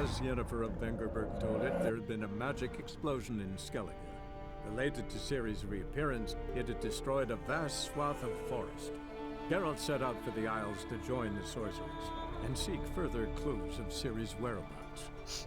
As Yennefer of Vengerberg told it, there had been a magic explosion in Skellige. Related to Ciri's reappearance, it had destroyed a vast swath of forest. Geralt set out for the Isles to join the sorcerers and seek further clues of Ciri's whereabouts.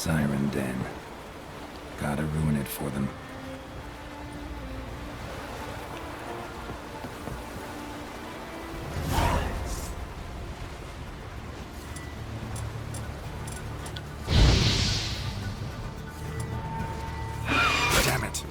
Siren Den. Gotta ruin it for them. Damn it.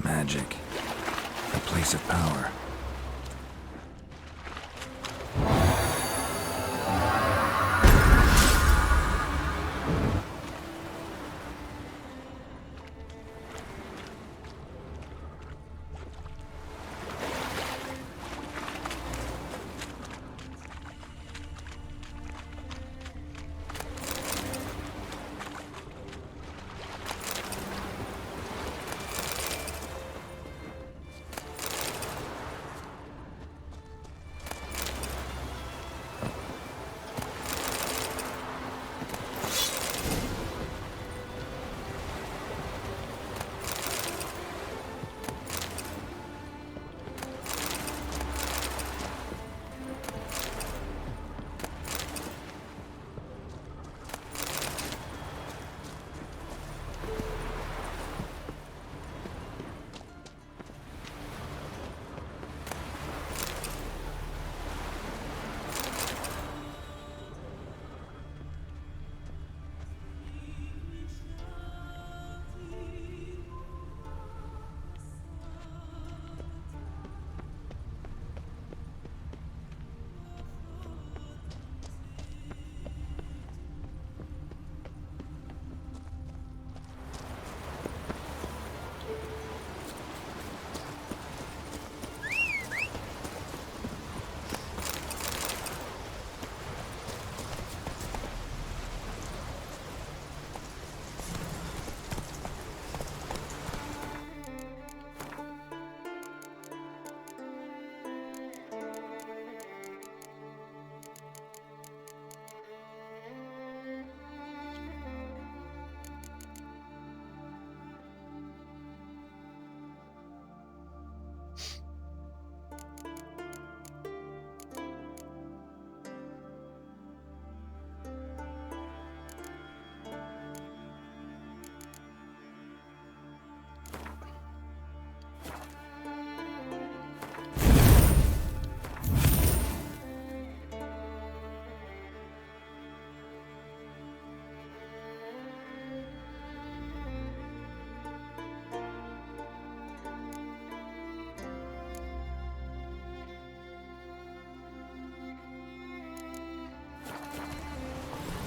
Magic. A place of power.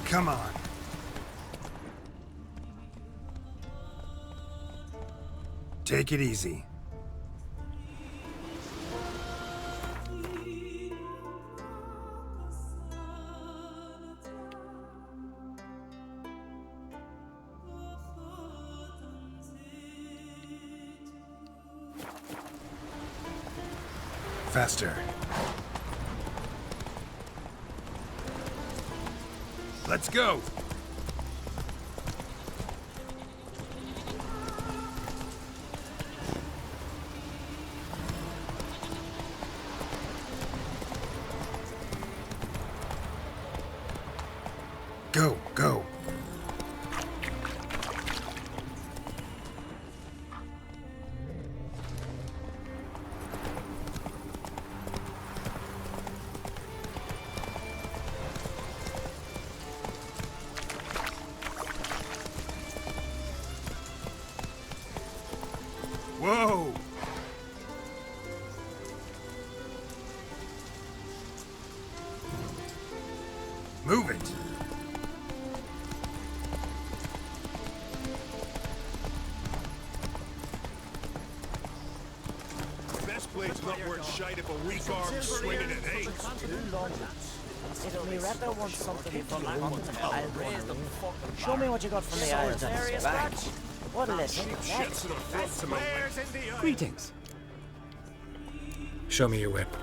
Come on. Take it easy. Faster. Let's go! Go, go! Whoa! Move it! Best blade's not worth shite if a weak arm swinging at 8. If me rapper wants something from the continent, I'll raise them. Show me what you got from the islands on his back. What'll it take Shit next? to the throat to my leg. Greetings. Show me your whip.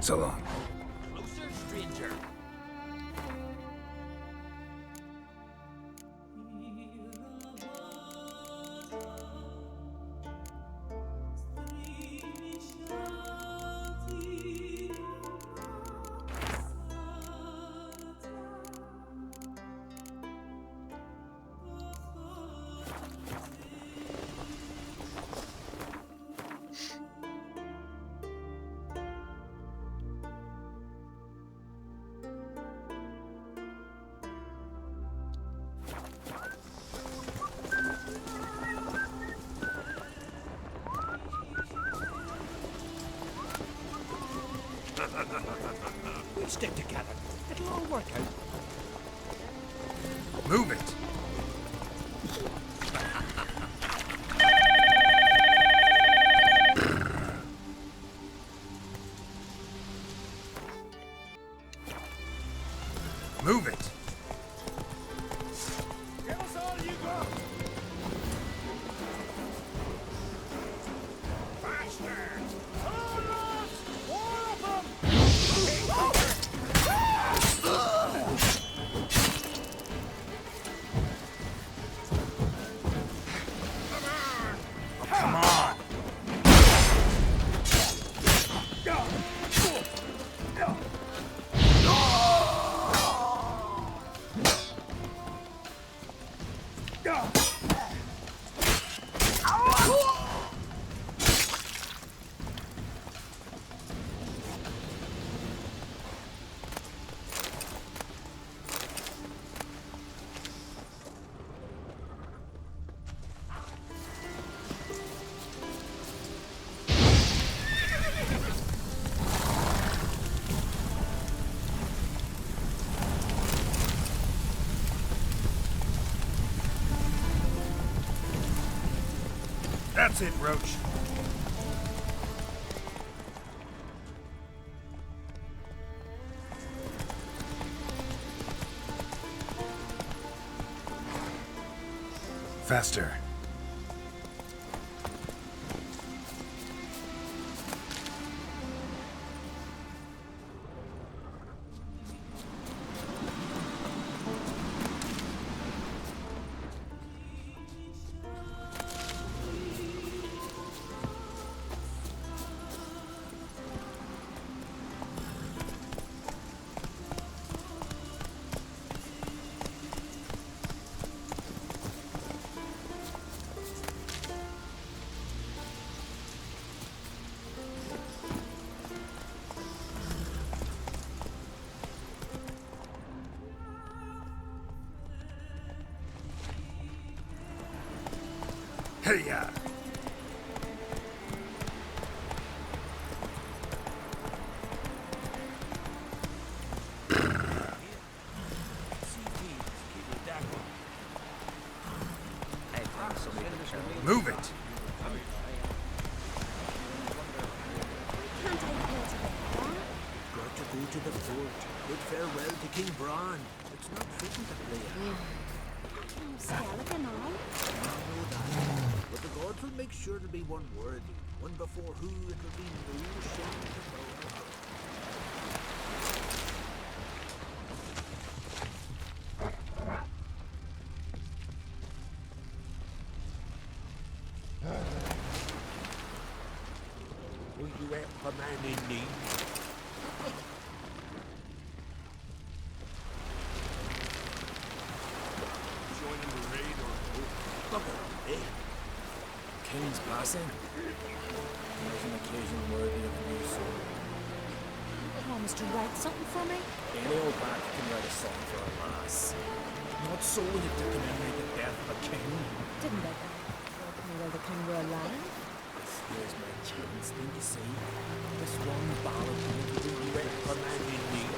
So long. Closer, stranger. We stick together. It'll all work out. Move it. Move it. Give us all you got! Faster! Alright! More of them! Come on. That's it, Roach. Faster. Hey-ya! Move it! Can't I go to the bar? Got to go to the fort. Bid farewell to King Bran. It's not fitting to play it. Skeleton on? I know that. But the gods will make sure to be one worthy. One before who it'll be no shame to bow. Will you help a man in need? Joining the raid or... Look at me. King's passing. There's an occasion worthy of a new sword. Promise to write something for me? Any old bag can write a song for a lass. Not so in it to commemorate the death of a king. Didn't they? Told me where the king were alive. Here's my chance, don't you see? This one ballad will you help a man in need.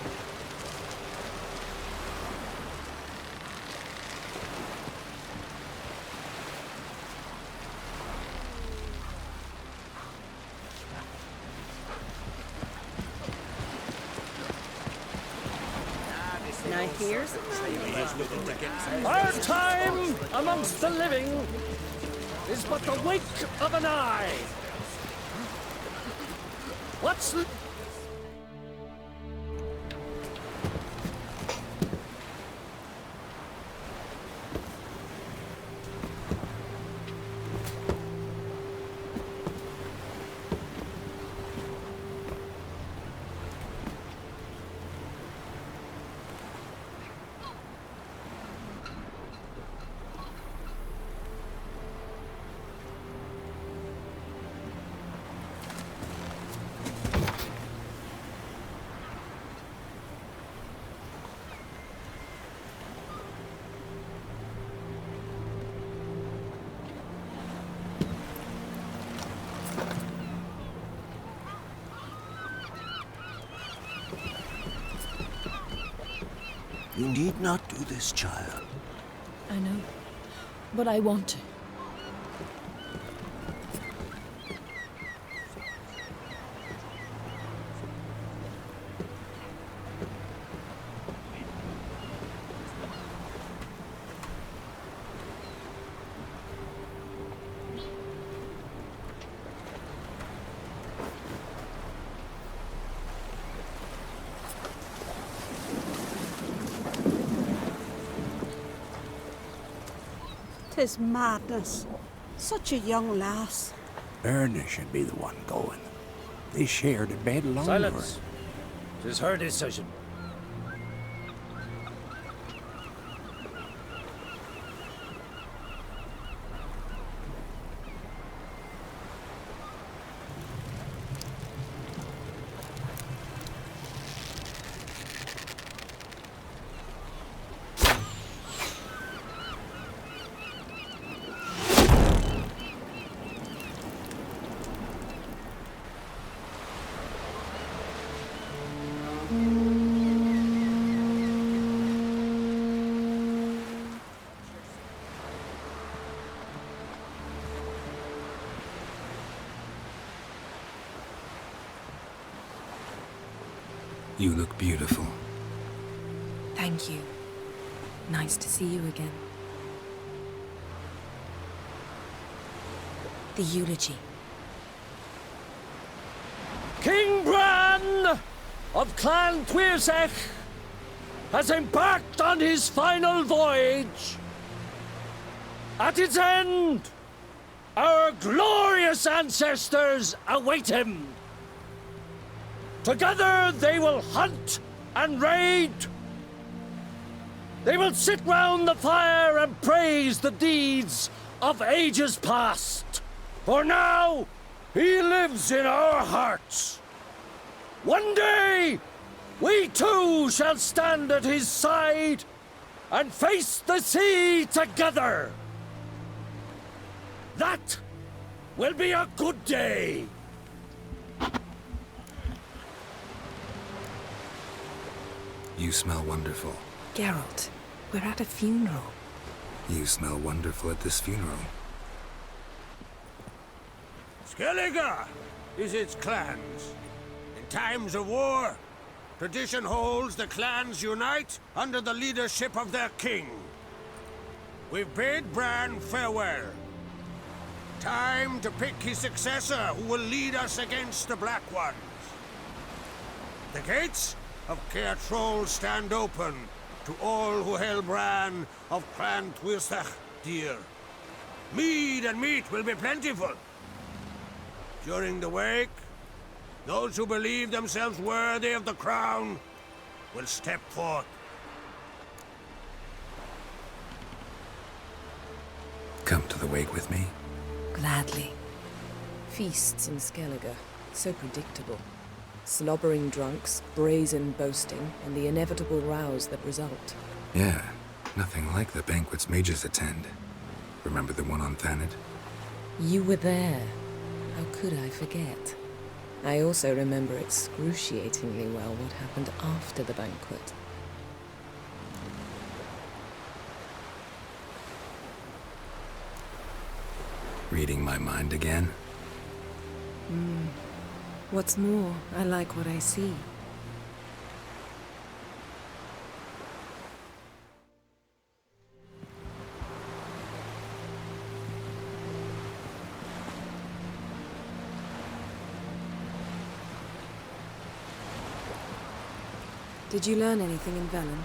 Now here's Our time amongst the living is but the wink of an eye. What's You need not do this, child. I know, but I want to. Tis madness. Such a young lass. Erna should be the one going. They shared a bed longer. Silence. 'Tis her decision. You look beautiful. Thank you. Nice to see you again. The eulogy. King Bran of Clan Tuirsech has embarked on his final voyage. At its end, our glorious ancestors await him. Together they will hunt and raid. They will sit round the fire and praise the deeds of ages past. For now, he lives in our hearts. One day, we too shall stand at his side and face the sea together. That will be a good day. You smell wonderful. Geralt, we're at a funeral. You smell wonderful at this funeral. Skellige is its clans. In times of war, tradition holds the clans unite under the leadership of their king. We've bid Bran farewell. Time to pick his successor who will lead us against the Black Ones. The gates of Caer Troll stand open to all who held Bran of Clan Tuirsech dear. Mead and meat will be plentiful. During the wake, those who believe themselves worthy of the crown will step forth. Come to the wake with me? Gladly. Feasts in Skellige, so predictable. Slobbering drunks, brazen boasting, and the inevitable rows that result. Yeah, nothing like the banquets mages attend. Remember the one on Thanet? You were there. How could I forget? I also remember excruciatingly well what happened after the banquet. Reading my mind again? What's more, I like what I see. Did you learn anything in Velen?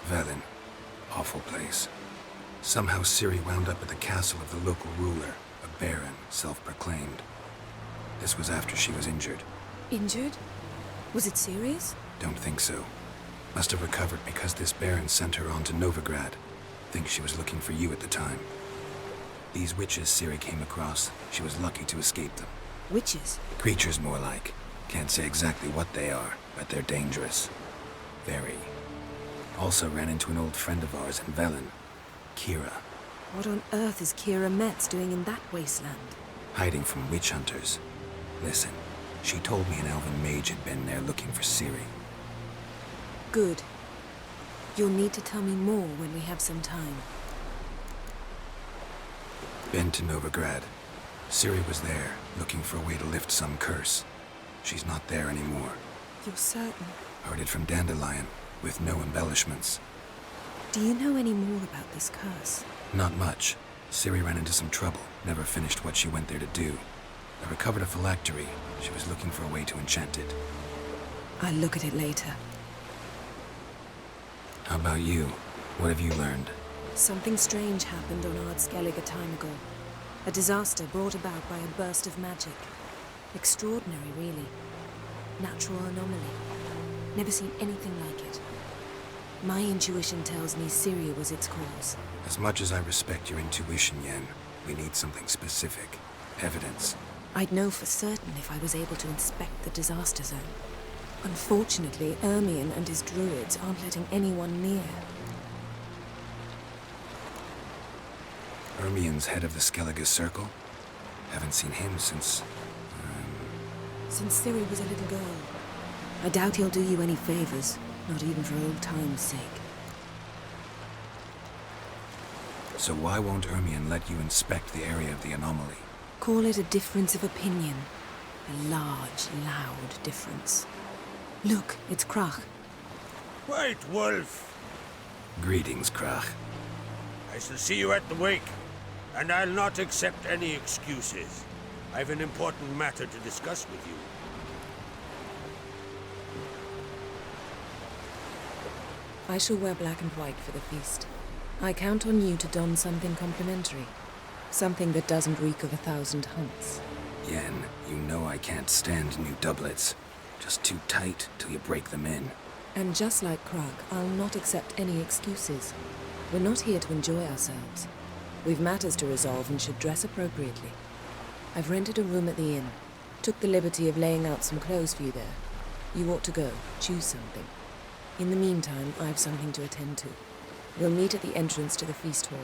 Velen. Awful place. Somehow Ciri wound up at the castle of the local ruler, a baron, self-proclaimed. This was after she was injured. Injured? Was it serious? Don't think so. Must have recovered because this baron sent her on to Novigrad. Think she was looking for you at the time. These witches Ciri came across, she was lucky to escape them. Witches? Creatures more like. Can't say exactly what they are, but they're dangerous. Very. Also ran into an old friend of ours in Velen, Kira. What on earth is Kira Metz doing in that wasteland? Hiding from witch hunters. Listen, She told me an elven mage had been there looking for Ciri. Good. You'll need to tell me more when we have some time. Been to Novigrad. Ciri was there, looking for a way to lift some curse. She's not there anymore. You're certain? Heard it from Dandelion, with no embellishments. Do you know any more about this curse? Not much. Ciri ran into some trouble, never finished what she went there to do. I recovered a phylactery. She was looking for a way to enchant it. I'll look at it later. How about you? What have you learned? Something strange happened on Ard Skellig a time ago. A disaster brought about by a burst of magic. Extraordinary, really. Natural anomaly. Never seen anything like it. My intuition tells me Ciri was its cause. As much as I respect your intuition, Yen, we need something specific. Evidence. I'd know for certain if I was able to inspect the disaster zone. Unfortunately, Ermion and his druids aren't letting anyone near. Ermion's head of the Skellige Circle? Haven't seen him since... Since Ciri was a little girl. I doubt he'll do you any favors, not even for old time's sake. So why won't Ermion let you inspect the area of the anomaly? Call it a difference of opinion. A large, loud difference. Look, it's Crach. White Wolf! Greetings, Crach. I shall see you at the wake, and I'll not accept any excuses. I've an important matter to discuss with you. I shall wear black and white for the feast. I count on you to don something complimentary. Something that doesn't reek of 1,000 hunts. Yen, you know I can't stand new doublets. Just too tight till you break them in. And just like Krug, I'll not accept any excuses. We're not here to enjoy ourselves. We've matters to resolve and should dress appropriately. I've rented a room at the inn. Took the liberty of laying out some clothes for you there. You ought to go. Choose something. In the meantime, I have something to attend to. We'll meet at the entrance to the feast hall.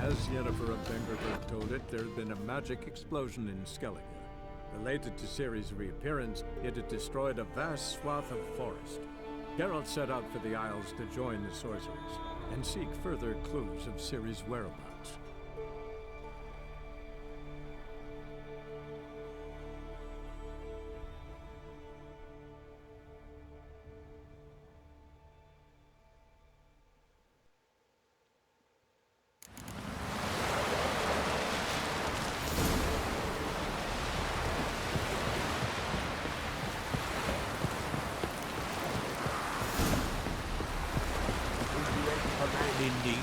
As Yennefer of Vengerberg told it, there had been a magic explosion in Skellige. Related to Ciri's reappearance, it had destroyed a vast swath of forest. Geralt set out for the Isles to join the sorcerers and seek further clues of Ciri's whereabouts. Indeed.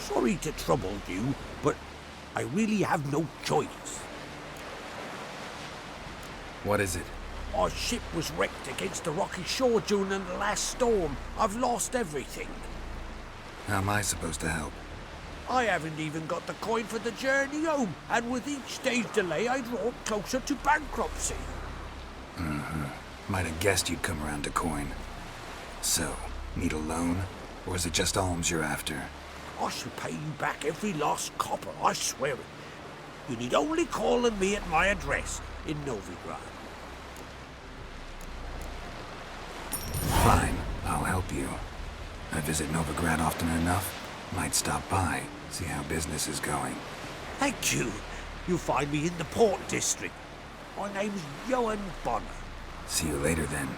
Sorry to trouble you, but I really have no choice. What is it? Our ship was wrecked against the rocky shore during the last storm. I've lost everything. How am I supposed to help? I haven't even got the coin for the journey home, and with each day's delay, I draw closer to bankruptcy. Might have guessed you'd come around to coin. So, need a loan? Or is it just alms you're after? I shall pay you back every last copper, I swear it. You need only call on me at my address in Novigrad. Fine, I'll help you. I visit Novigrad often enough. Might stop by, see how business is going. Thank you. You find me in the Port District. My name's Johan Bonner. See you later, then.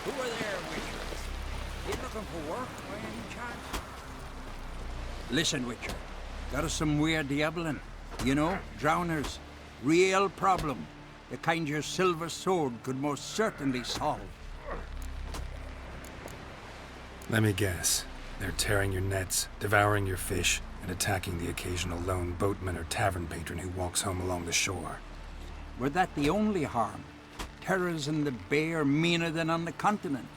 Who are there with you? You looking for work by any chance? Listen, Witcher. Got us some weird diabling. You know, drowners. Real problem. The kind your silver sword could most certainly solve. Let me guess. They're tearing your nets, devouring your fish, and attacking the occasional lone boatman or tavern patron who walks home along the shore. Were that the only harm? Terrors in the bay are meaner than on the continent.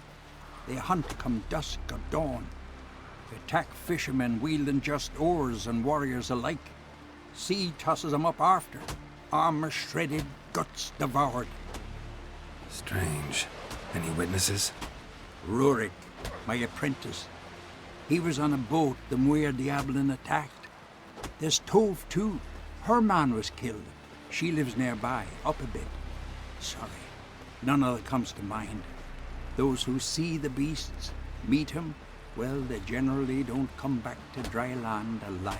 They hunt come dusk or dawn. They attack fishermen wielding just oars and warriors alike. Sea tosses them up after. Armor shredded, guts devoured. Strange. Any witnesses? Rurik, my apprentice. He was on a boat the Muir Diablin attacked. There's Tove, too. Her man was killed. She lives nearby, up a bit. Sorry, none of it comes to mind. Those who see the beasts, meet him, well, they generally don't come back to dry land alive.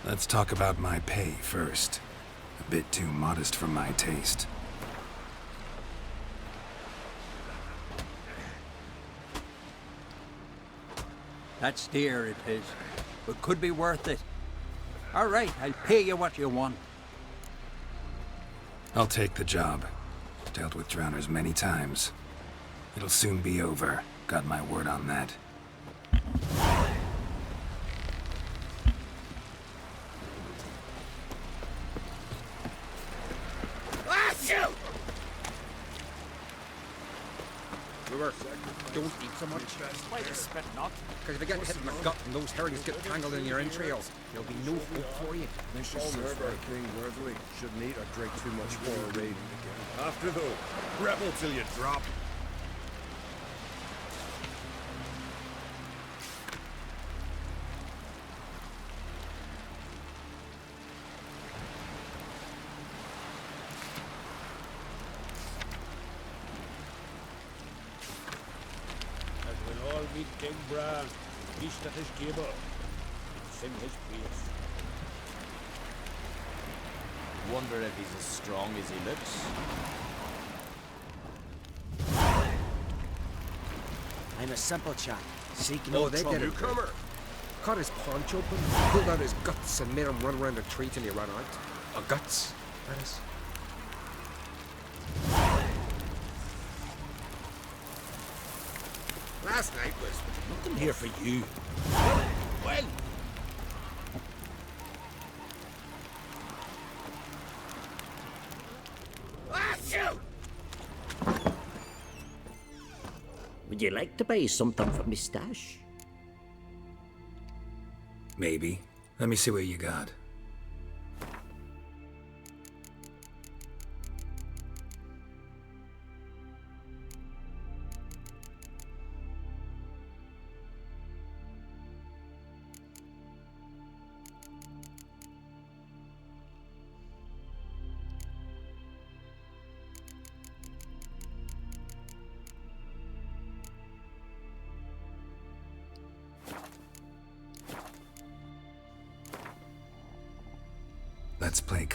Let's talk about my pay first. A bit too modest for my taste. That's dear, it is, but could be worth it. All right, I'll pay you what you want. I'll take the job. Dealt with drowners many times. It'll soon be over. Got my word on that. Ah, shoot! Don't eat so much. Why you spit not? Because if you get hit in the gut and those herrings get tangled in your entrails, there'll be no hope for you. They should serve our king worthily. Shouldn't eat or drink too much for a raid. After though, rebel till you drop. We'll all meet King Bran, feast at his table, and sing his praise. Wonder if he's as strong as he looks. I'm a simple chap, seeking no they trouble. get it. Newcomer! Cut his paunch open, pulled out his guts, and made him run around the tree till he ran out. Guts, that is. Last night was Nothing here for you. well. Ah, shoot! Would you like to buy something from me stash? Maybe. Let me see what you got. Let's play.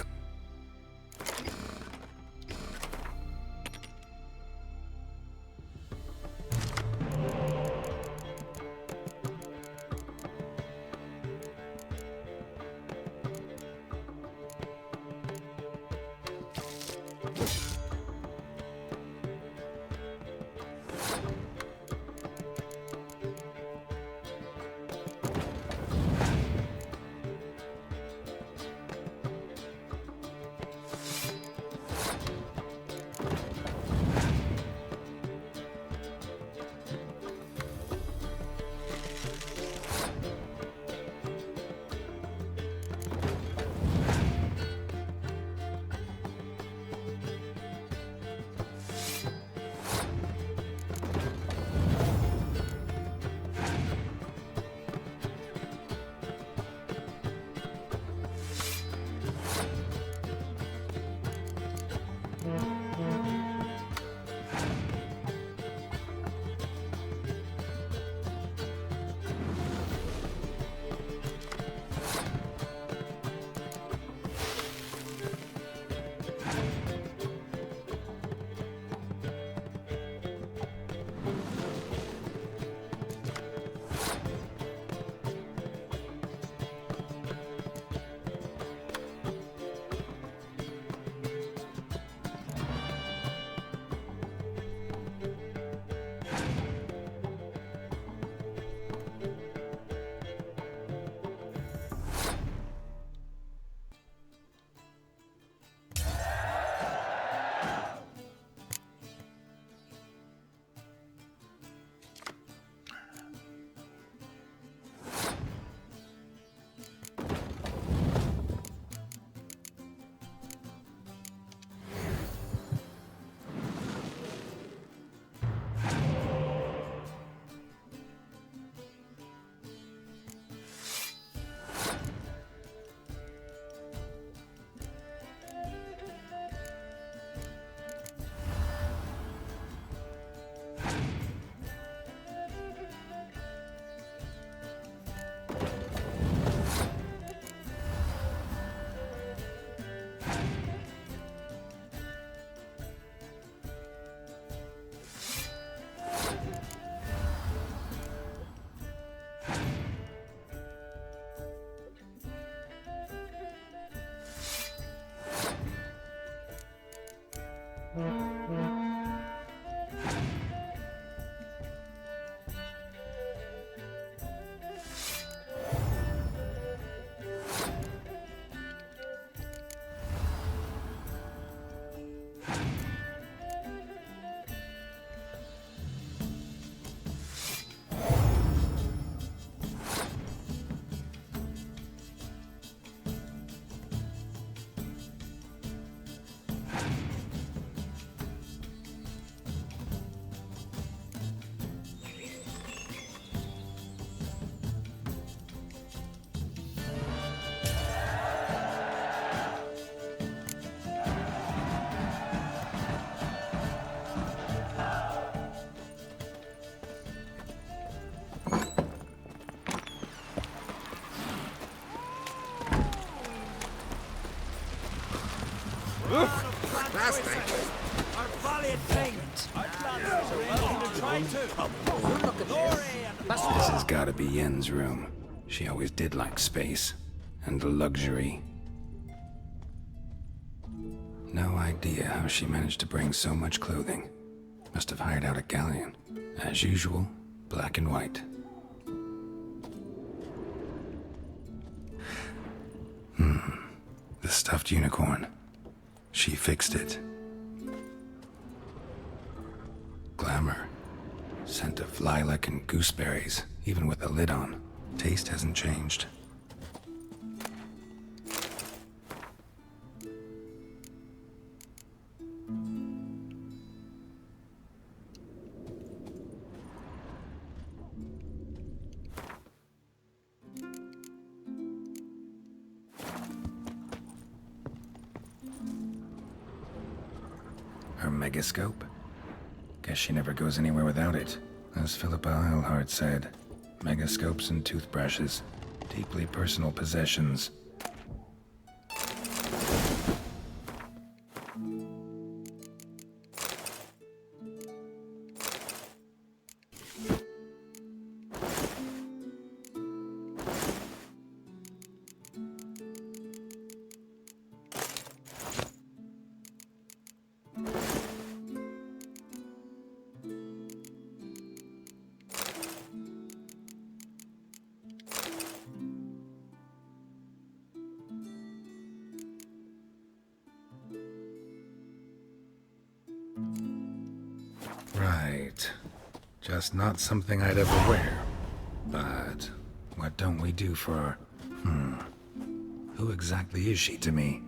This has gotta be Yen's room. She always did like space. And luxury. No idea how she managed to bring so much clothing. Must have hired out a galleon. As usual, black and white. The stuffed unicorn. She fixed it. Glamour. Scent of lilac and gooseberries, even with the lid on. Taste hasn't changed. Her megascope? Guess she never goes anywhere without it. As Philippa Eilhart said, megascopes and toothbrushes, deeply personal possessions. Right. Just not something I'd ever wear. But what don't we do for... Who exactly is she to me?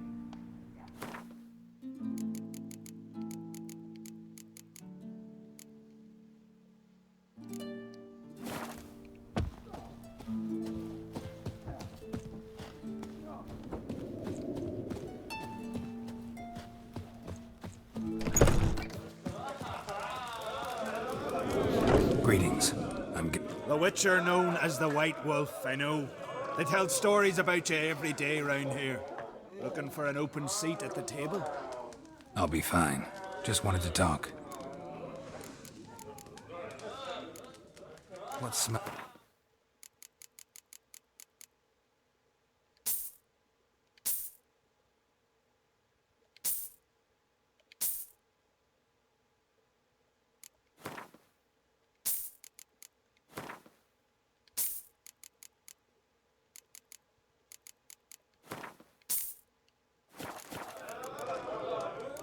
Greetings. The Witcher known as the White Wolf, I know. They tell stories about you every day round here. Looking for an open seat at the table? I'll be fine. Just wanted to talk. What smell?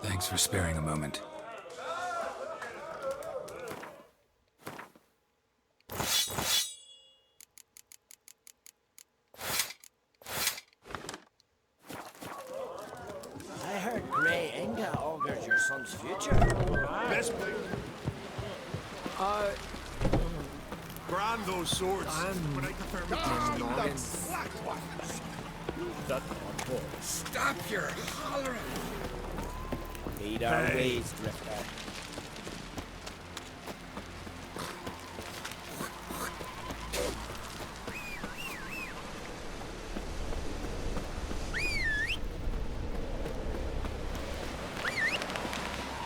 Thanks for sparing a moment. I heard Grey Inga augurs your son's future. Best brand those swords, but I prefer black ones. That one boy. Stop your hollering! Lead our ways, Drifter.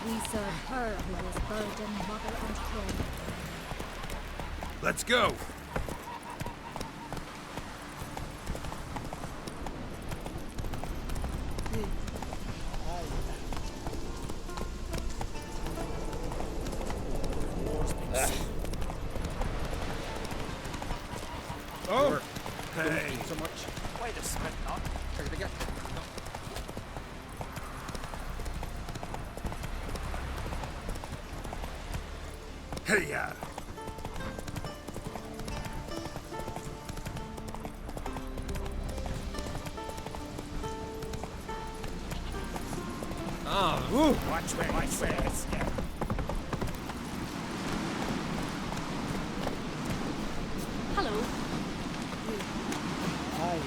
We serve her who was burdened mother and king. Let's go! Hey-ya! Watch where it's Hello. Hi.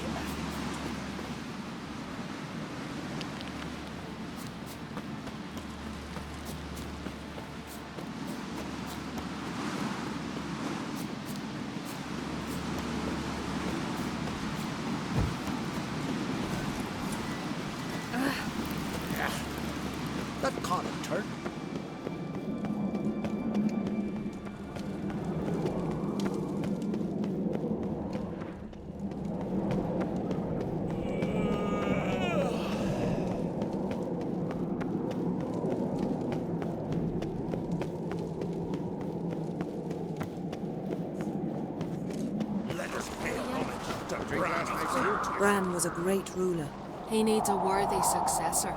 That caught a turn. Let us pay homage to Bran. Bran was a great ruler. He needs a worthy successor.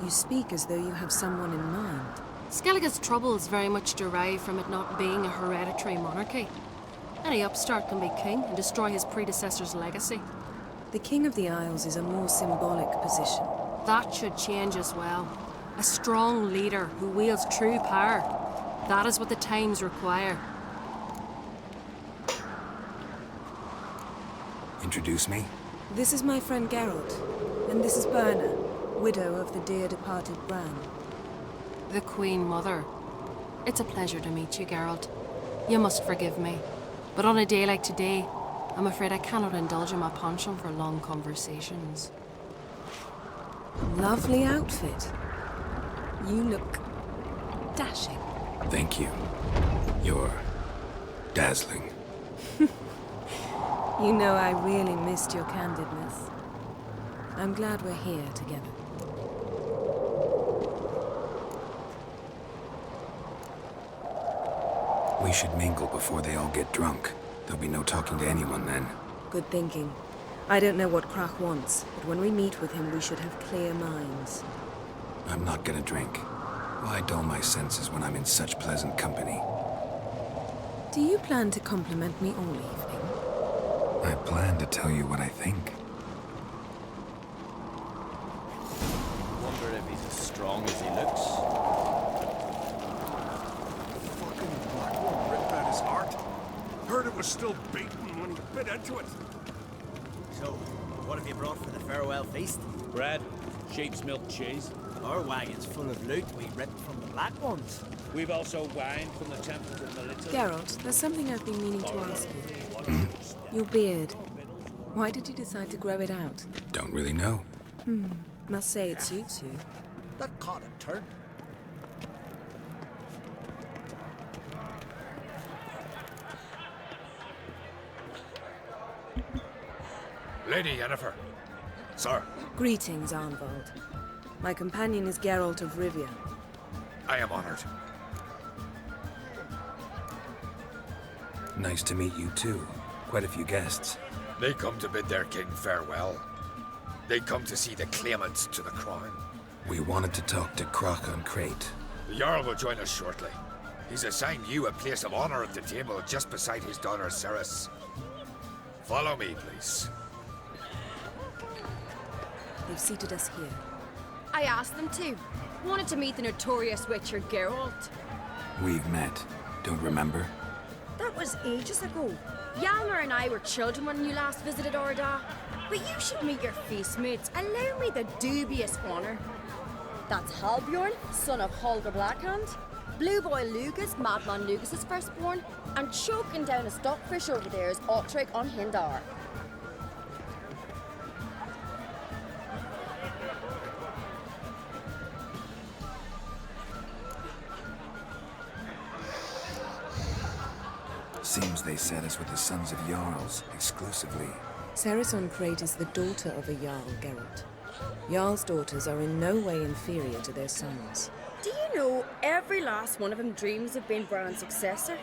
You speak as though you have someone in mind. Skellige's troubles very much derive from it not being a hereditary monarchy. Any upstart can be king and destroy his predecessor's legacy. The King of the Isles is a more symbolic position. That should change as well. A strong leader who wields true power. That is what the times require. Introduce me? This is my friend Geralt, and this is Berna, widow of the dear departed Bran. The Queen Mother. It's a pleasure to meet you, Geralt. You must forgive me, but on a day like today, I'm afraid I cannot indulge in my penchant for long conversations. Lovely outfit. You look dashing. Thank you. You're dazzling. You know, I really missed your candidness. I'm glad we're here together. We should mingle before they all get drunk. There'll be no talking to anyone then. Good thinking. I don't know what Crach wants, but when we meet with him, we should have clear minds. I'm not gonna drink. Why dull my senses when I'm in such pleasant company? Do you plan to compliment me all evening? I plan to tell you what I think. Wonder if he's as strong as he looks. Fucking black one ripped out his heart. Heard it was still beating when he bit into it. So, what have you brought for the farewell feast? Bread, sheep's milk cheese. Our wagon's full of loot we ripped from the Black Ones. We've also wine from the temples of Melita. Geralt, there's something I've been meaning to ask you. Your beard. Why did you decide to grow it out? Don't really know. Must say it suits you. That caught a turn. Lady Yennefer. Sir, Greetings, Arnvald. My companion is Geralt of Rivia. I am honored. Nice to meet you too. Quite a few guests. They come to bid their king farewell. They come to see the claimants to the crown. We wanted to talk to Crach on Crate. The Jarl will join us shortly. He's assigned you a place of honor at the table just beside his daughter Cerys. Follow me, please. They've seated us here. I asked them to. Wanted to meet the notorious Witcher Geralt. We've met. Don't remember? That was ages ago. Hjalmar and I were children when you last visited Orda. But you should meet your feast mates. Allow me the dubious honor. That's Halbjorn, son of Holger Blackhand. Blue Boy Lugas, Madman Lugas' firstborn. And choking down a stockfish over there is Otrek on Hindar. Seems they set us with the sons of Jarls, exclusively. Cerys on Crate is the daughter of a Jarl, Geralt. Jarl's daughters are in no way inferior to their sons. Do you know every last one of them dreams of being Bran's successor?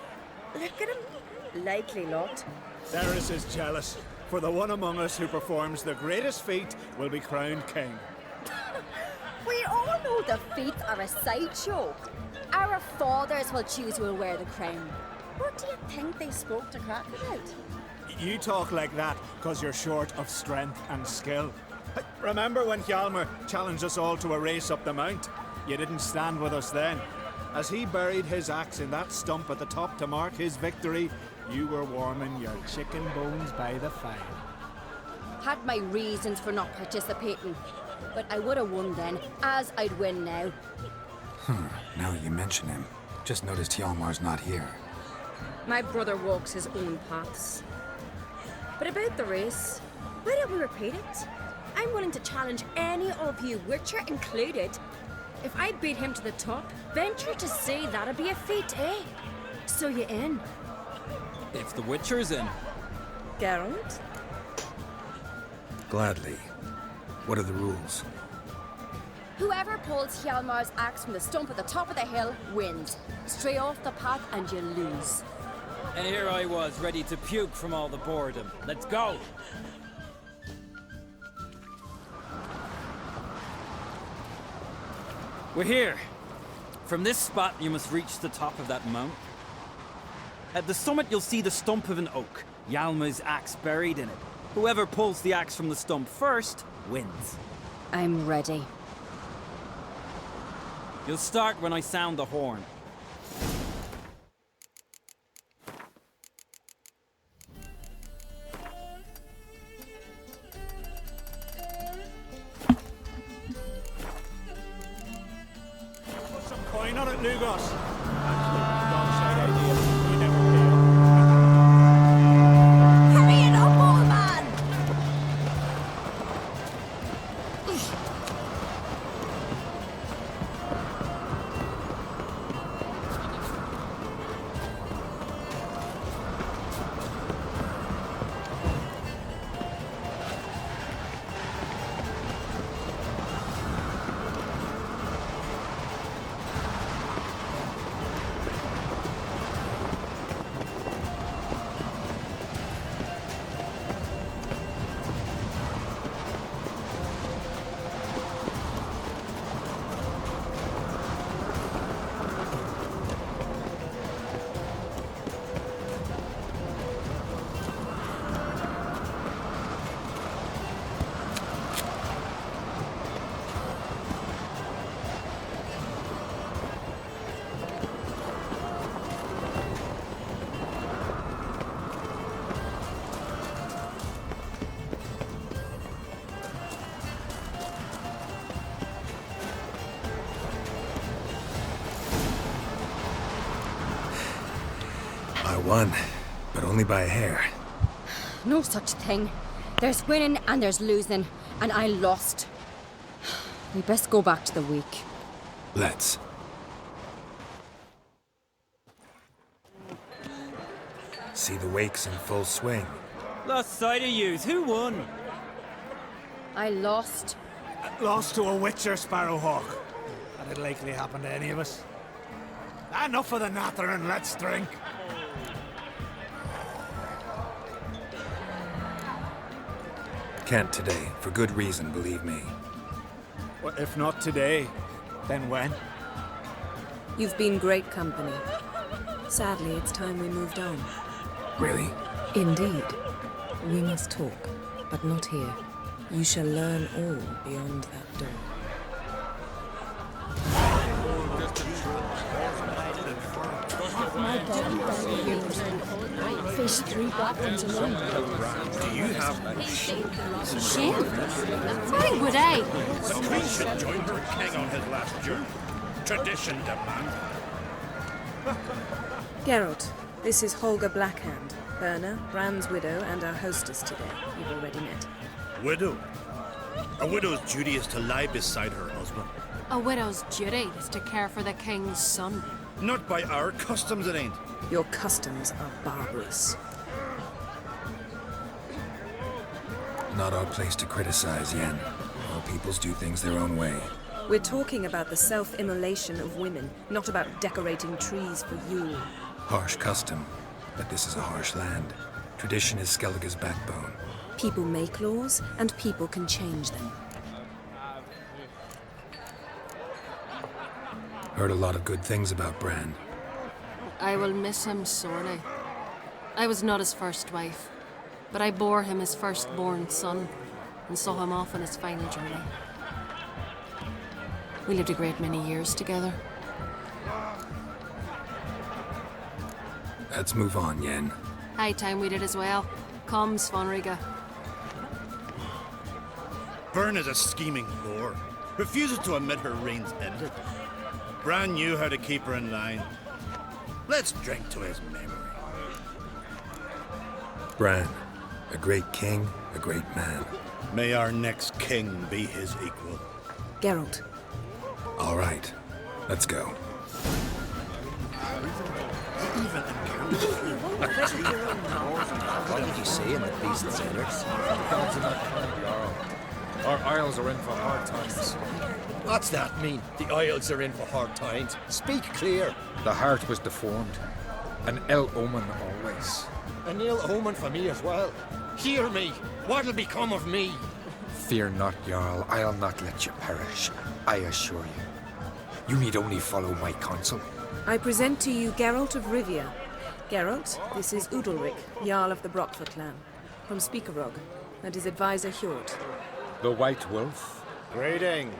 Look at him. Likely lot. Cerys is jealous, for the one among us who performs the greatest feat will be crowned king. We all know the feats are a sideshow. Our fathers will choose who will wear the crown. What do you think they spoke to Crack about? You talk like that because you're short of strength and skill. Remember when Hjalmar challenged us all to a race up the mount? You didn't stand with us then. As he buried his axe in that stump at the top to mark his victory, you were warming your chicken bones by the fire. Had my reasons for not participating, but I would have won then, as I'd win now. Now you mention him. Just noticed Hjalmar's not here. My brother walks his own paths. But about the race, why don't we repeat it? I'm willing to challenge any of you, Witcher included. If I beat him to the top, venture to say that'd be a feat, eh? So you in? If the Witcher's in. Geralt? Gladly. What are the rules? Whoever pulls Hjalmar's axe from the stump at the top of the hill wins. Stray off the path and you lose. And here I was, ready to puke from all the boredom. Let's go! We're here. From this spot, you must reach the top of that mount. At the summit, you'll see the stump of an oak. Hjalmar's axe buried in it. Whoever pulls the axe from the stump first, wins. I'm ready. You'll start when I sound the horn. Put some coin on it, Lugos. Hurry it up, old man! I won, but only by a hair. No such thing. There's winning and there's losing, and I lost. We best go back to the week. Let's. See the wakes in full swing. Lost sight of yous. Who won? I lost. Lost to a Witcher, Sparrowhawk. That'd likely happen to any of us. Enough of the natter and let's drink. Can't today, for good reason, believe me. Well, if not today, then when? You've been great company. Sadly, it's time we moved on. Really? Indeed. We must talk, but not here. You shall learn all beyond that door. My body buried yours. Fish 3 Blackens alone. Do you have Shame? Why would I? The queen should join her king on his last journey. Tradition demands. Geralt, this is Holger Blackhand, Berna, Brand's widow, and our hostess today. You've already met. Widow? A widow's duty is to lie beside her husband. A widow's duty is to care for the king's son. Not by our customs, it ain't. Your customs are barbarous. Not our place to criticize, Yen. All peoples do things their own way. We're talking about the self-immolation of women, not about decorating trees for Yule. Harsh custom, but this is a harsh land. Tradition is Skellige's backbone. People make laws, and people can change them. Heard a lot of good things about Bran. I will miss him sorely. I was not his first wife, but I bore him his firstborn son and saw him off on his final journey. We lived a great many years together. Let's move on, Yen. High time we did as well. Come, Svanriga. Byrne is a scheming whore. Refuses to admit her reign's ended. Bran knew how to keep her in line. Let's drink to his memory. Bran, a great king, a great man. May our next king be his equal. Geralt. All right, let's go. What did you say in the Beast Sailors? Gods are not kind, Jarl. Our isles are in for hard times. What's that mean? The Isles are in for hard times. Speak clear. The heart was deformed. An ill omen always. An ill omen for me as well. Hear me. What'll become of me? Fear not, Jarl. I'll not let you perish. I assure you. You need only follow my counsel. I present to you Geralt of Rivia. Geralt, this is Udalric, Jarl of the Brockford clan, from Speakerog, and his advisor Hjort. The White Wolf. Greetings.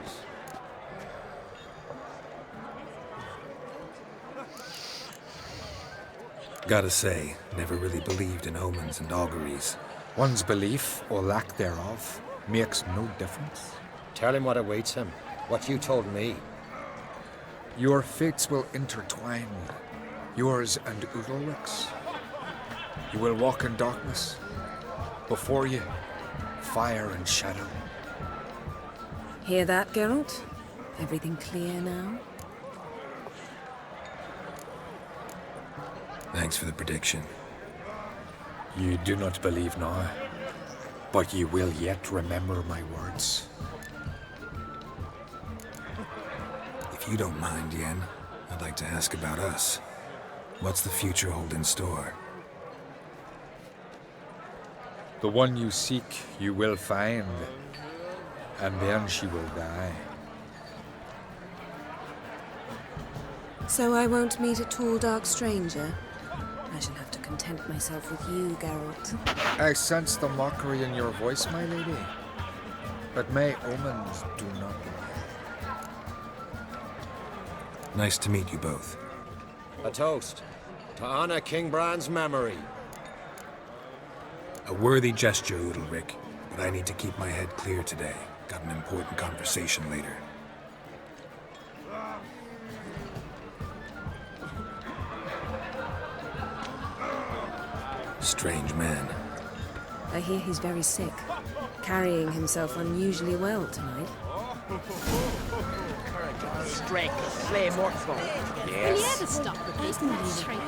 Gotta say, never really believed in omens and auguries. One's belief, or lack thereof, makes no difference. Tell him what awaits him. What you told me. Your fates will intertwine. Yours and Udalric's. You will walk in darkness. Before you, fire and shadow. Hear that, Geralt? Everything clear now? Thanks for the prediction. You do not believe now, but you will yet remember my words. If you don't mind, Yen, I'd like to ask about us. What's the future hold in store? The one you seek, you will find, and then she will die. So I won't meet a tall, dark stranger? I shall have to content myself with you, Geralt. I sense the mockery in your voice, my lady. But may omens do not lie. Nice to meet you both. A toast. To honor King Bran's memory. A worthy gesture, Udalric, but I need to keep my head clear today. Got an important conversation later. Strange man. I hear he's very sick, carrying himself unusually well tonight. Strength, slay mortal. Will you ever stop repeating that strength?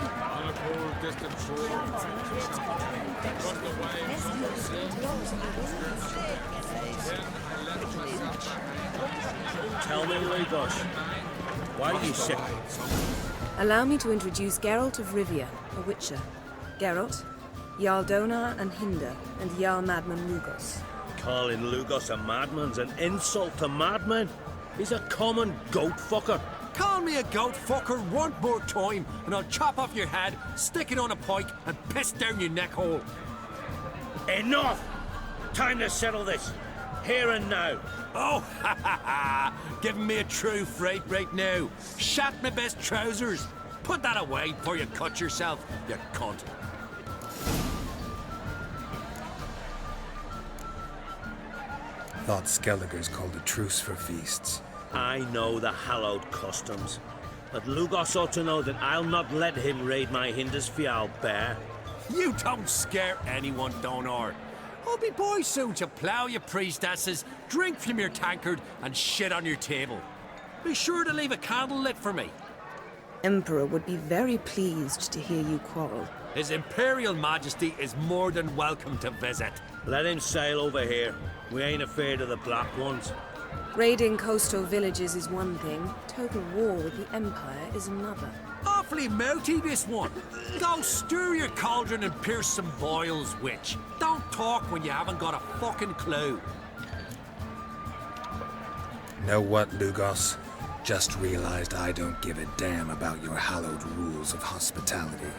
Tell me, Lugos, why are you sick? Allow me to introduce Geralt of Rivia, a witcher. Geralt, Jarl Donar and Hinder, and Jarl Madman Lugos. Calling Lugos a madman's an insult to madmen. He's a common goat fucker. Call me a goat fucker one more time, and I'll chop off your head, stick it on a pike, and piss down your neck hole. Enough! Time to settle this. Here and now. Oh, ha ha ha! Giving me a true fright right now. Shat my best trousers. Put that away before you cut yourself, you cunt. Thought Skellige's called a truce for feasts. I know the hallowed customs, but Lugos ought to know that I'll not let him raid my Hindisfial bear. You don't scare anyone, Donar. I'll be boy soon to plough your priestesses, drink from your tankard, and shit on your table. Be sure to leave a candle lit for me. Emperor would be very pleased to hear you quarrel. His Imperial Majesty is more than welcome to visit. Let him sail over here. We ain't afraid of the Black Ones. Raiding coastal villages is one thing. Total war with the Empire is another. Awfully mouty, this one. Go stir your cauldron and pierce some boils, witch. Don't talk when you haven't got a fucking clue. Know what, Lugos? Just realized I don't give a damn about your hallowed rules of hospitality.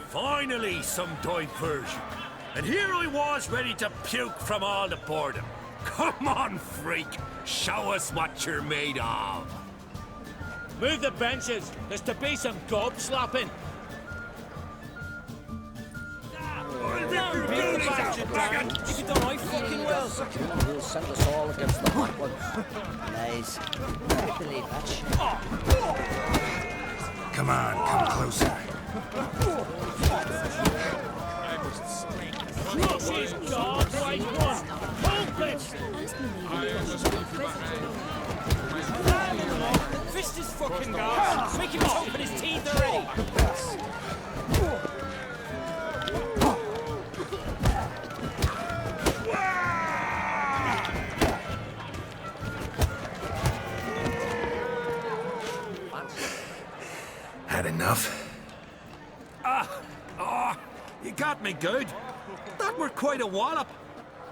Finally, some diversion. And here I was ready to puke from all the boredom. Come on, freak. Show us what you're made of. Move the benches. There's to be some gob slapping. You can do right fucking well. He'll send us all against the hot ones. Nice. I believe that shit. Come on, come closer. She's God like one. Hopeless. Fist his fucking guard. Make him open his teeth already. Had enough? You got me good. That were quite a wallop.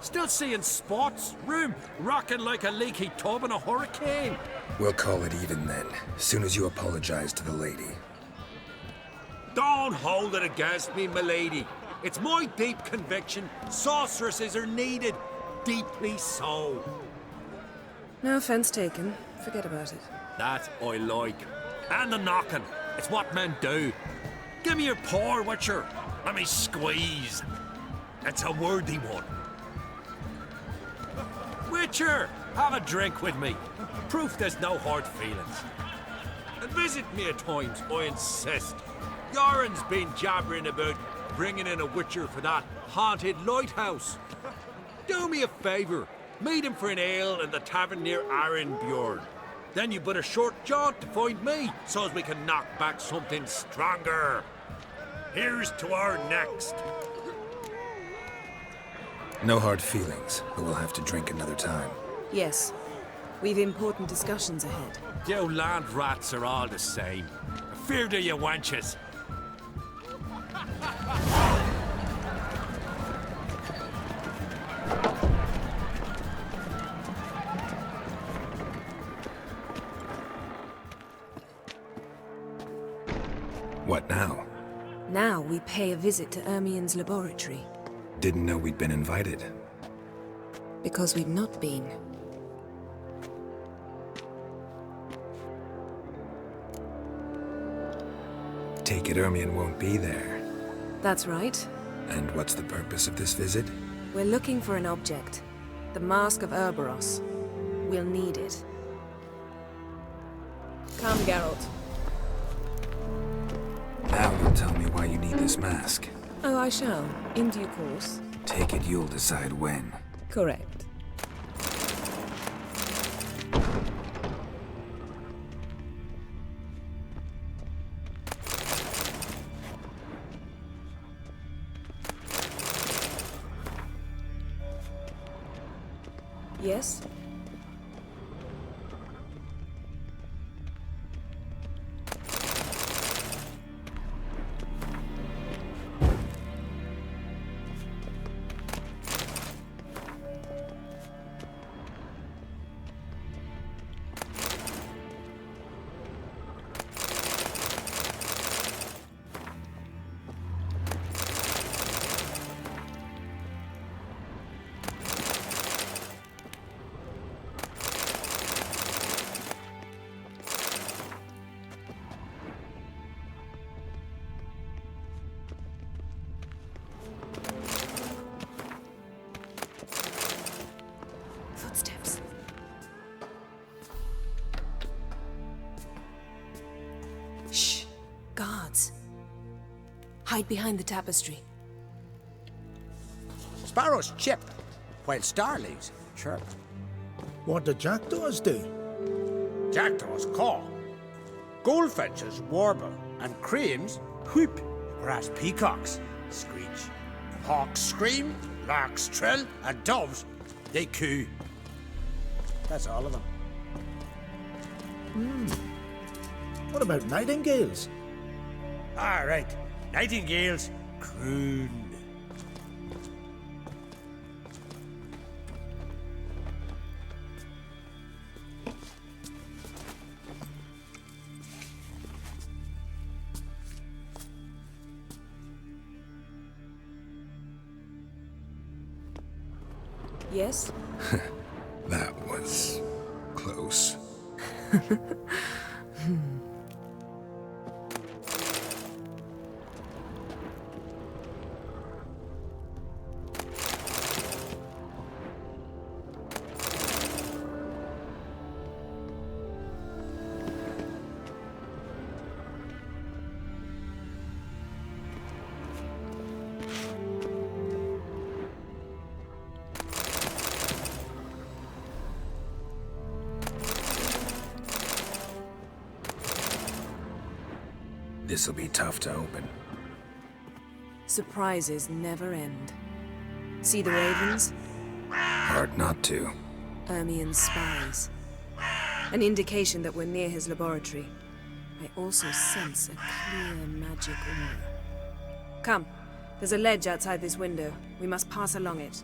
Still seeing spots, room rocking like a leaky tub in a hurricane. We'll call it even then, as soon as you apologize to the lady. Don't hold it against me, milady. It's my deep conviction sorceresses are needed. Deeply so. No offense taken. Forget about it. That I like. And the knocking. It's what men do. Give me your paw, Witcher. Let me squeeze. It's a worthy one. Witcher, have a drink with me. Proof there's no hard feelings. And visit me at times, I insist. Yoren's been jabbering about bringing in a Witcher for that haunted lighthouse. Do me a favour. Meet him for an ale in the tavern near Arenbjorn. Then you but a short jaunt to find me, so as we can knock back something stronger. Here's to our next. No hard feelings, but we'll have to drink another time. Yes. We've important discussions ahead. You land rats are all the same. Fear to you wenches. What now? Now we pay a visit to Ermien's laboratory. Didn't know we'd been invited. Because we've not been. Take it Ermien won't be there. That's right. And what's the purpose of this visit? We're looking for an object. The Mask of Ouroboros. We'll need it. Come, Geralt. Now you'll tell me why you need this mask. Oh, I shall. In due course. Take it you'll decide when. Correct. Yes? Footsteps. Shh. Guards. Hide behind the tapestry. Sparrows chip, while starlings chirp. What do jackdaws do? Jackdaws caw. Goldfinches warble, and cranes whoop, whereas peacocks screech. Hawks scream, larks trill, and doves, they coo. That's all of them. What about nightingales? All right, nightingales croon. Yes? That was close. This'll be tough to open. Surprises never end. See the ravens? Hard not to. Ermien's spies. An indication that we're near his laboratory. I also sense a clear magic aura. Come, there's a ledge outside this window. We must pass along it.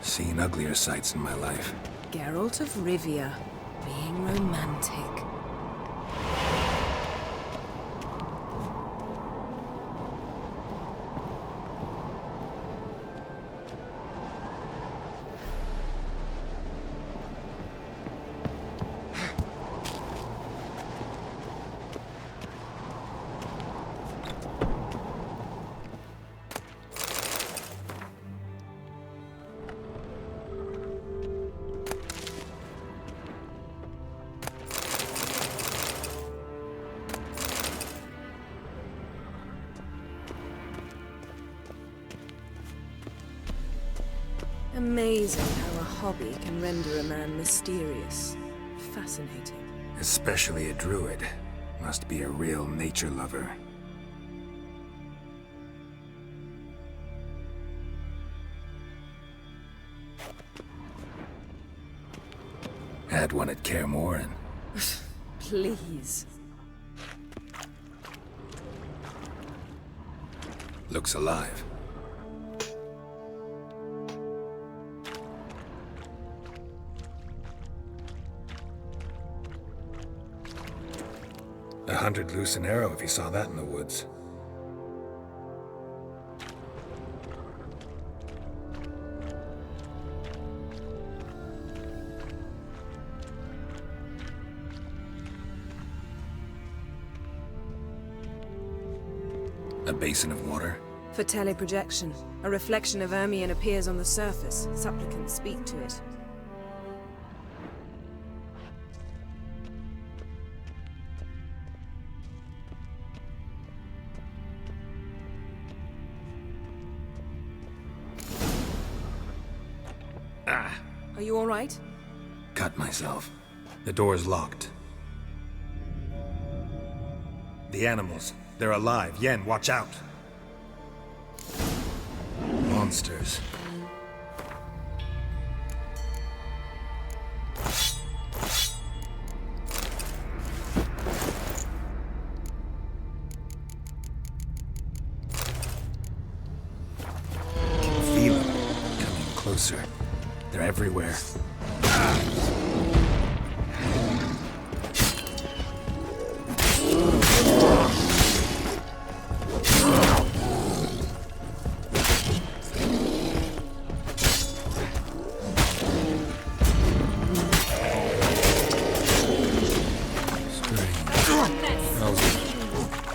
Seen uglier sights in my life. Geralt of Rivia, being romantic. Amazing how a hobby can render a man mysterious. Fascinating. Especially a druid. Must be a real nature lover. Had one at Kaer Morhen. Please. Looks alive. $100 loose an arrow if you saw that in the woods. A basin of water? For teleprojection. A reflection of Ermien appears on the surface. Supplicants speak to it. Are you all right? Cut myself. The door's locked. The animals. They're alive. Yen, watch out. Monsters. Feel them coming closer. They're everywhere.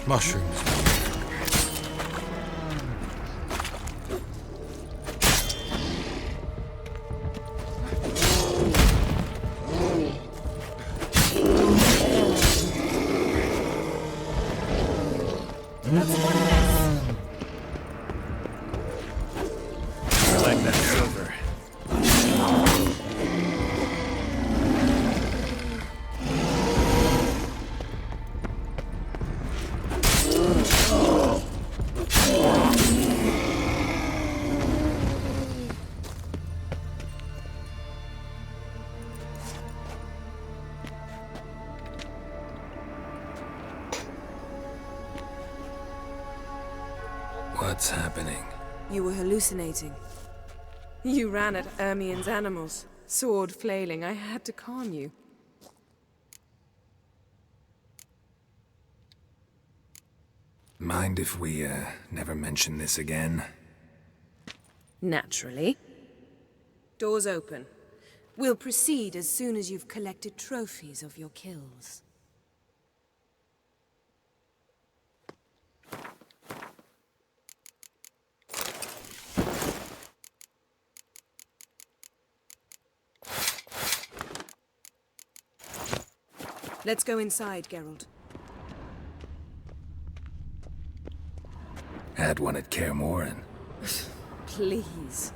Mushrooms. Like that silver. What's happening? You were hallucinating. You ran at Ermien's animals, sword flailing. I had to calm you. Mind if we, never mention this again? Naturally. Doors open. We'll proceed as soon as you've collected trophies of your kills. Let's go inside, Geralt. Had one at Kaer Morhen. Please.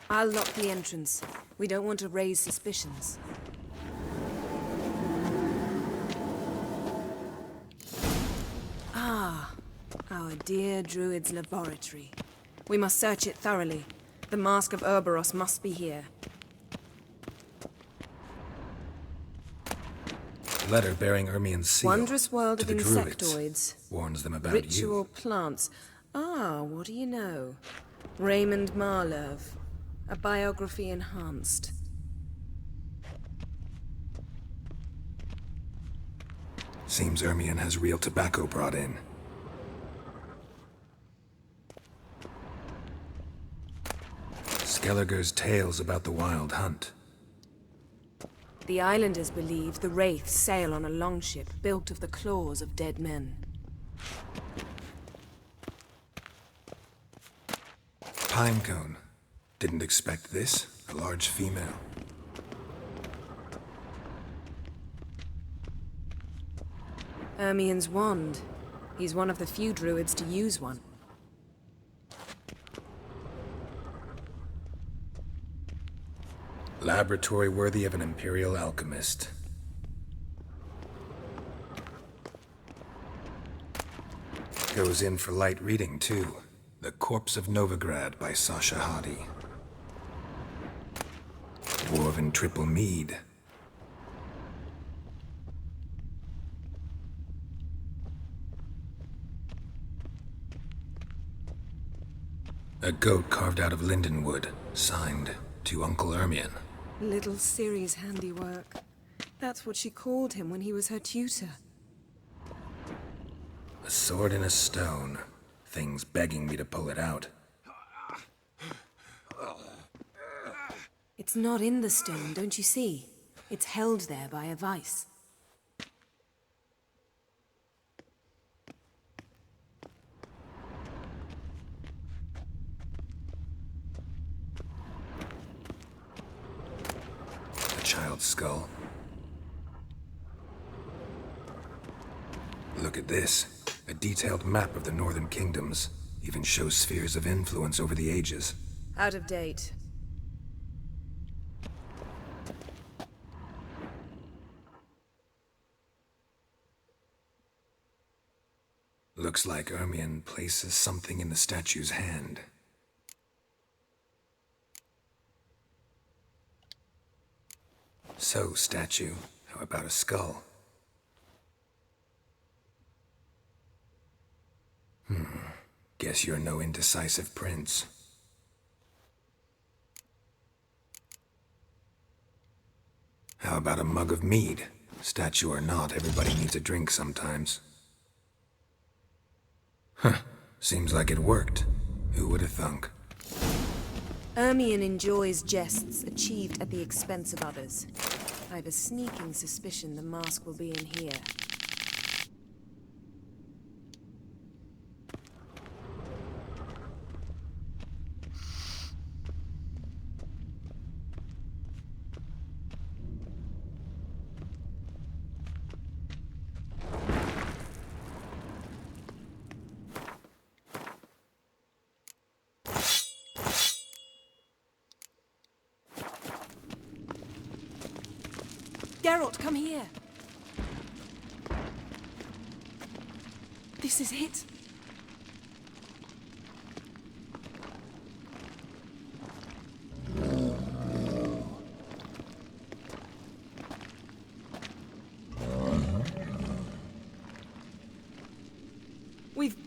I'll lock the entrance. We don't want to raise suspicions. Ah, our dear Druid's laboratory. We must search it thoroughly. The Mask of Urboros must be here. Letter bearing Ermien's seal. Wondrous world to of the Druids. insectoids. Warns them about Ritual you. plants. Ah, what do you know? Raymond Marlev. A biography enhanced. Seems Ermien has real tobacco brought in. Skellige's tales about the Wild Hunt. The islanders believe the Wraiths sail on a longship built of the claws of dead men. Pinecone. Didn't expect this. A large female. Ermien's wand. He's one of the few druids to use one. Laboratory worthy of an imperial alchemist. Goes in for light reading, too. The Corpse of Novigrad by Sasha Hadi. Dwarven Triple Mead. A goat carved out of lindenwood, signed to Uncle Ermien. Little Ciri's handiwork. That's what she called him when he was her tutor. A sword in a stone. Things begging me to pull it out. It's not in the stone, don't you see? It's held there by a vice. A child's skull. Look at this. A detailed map of the Northern Kingdoms. Even shows spheres of influence over the ages. Out of date. Looks like Ermien places something in the statue's hand. So, statue, how about a skull? Guess you're no indecisive prince. How about a mug of mead? Statue or not, everybody needs a drink sometimes. Huh. Seems like it worked. Who would have thunk? Ermien enjoys jests achieved at the expense of others. I've a sneaking suspicion the mask will be in here. Geralt, come here. This is it.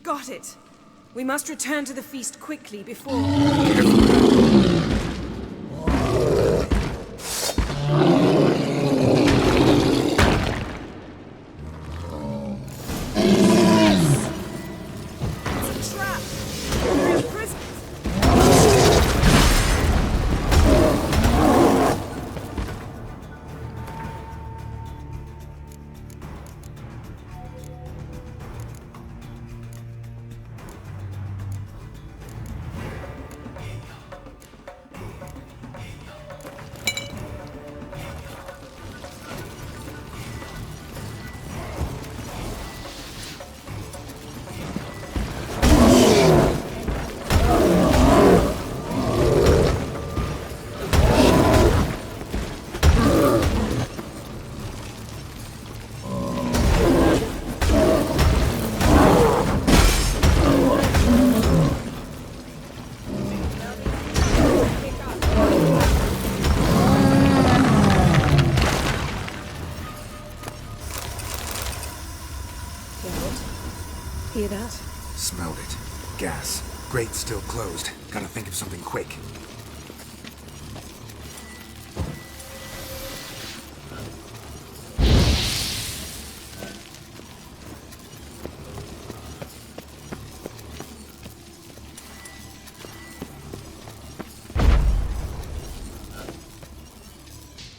got it. We must return to the feast quickly before... It's a trap! We're in prison! Hear that? Smelled it. Gas. Grate still closed. Gotta think of something quick.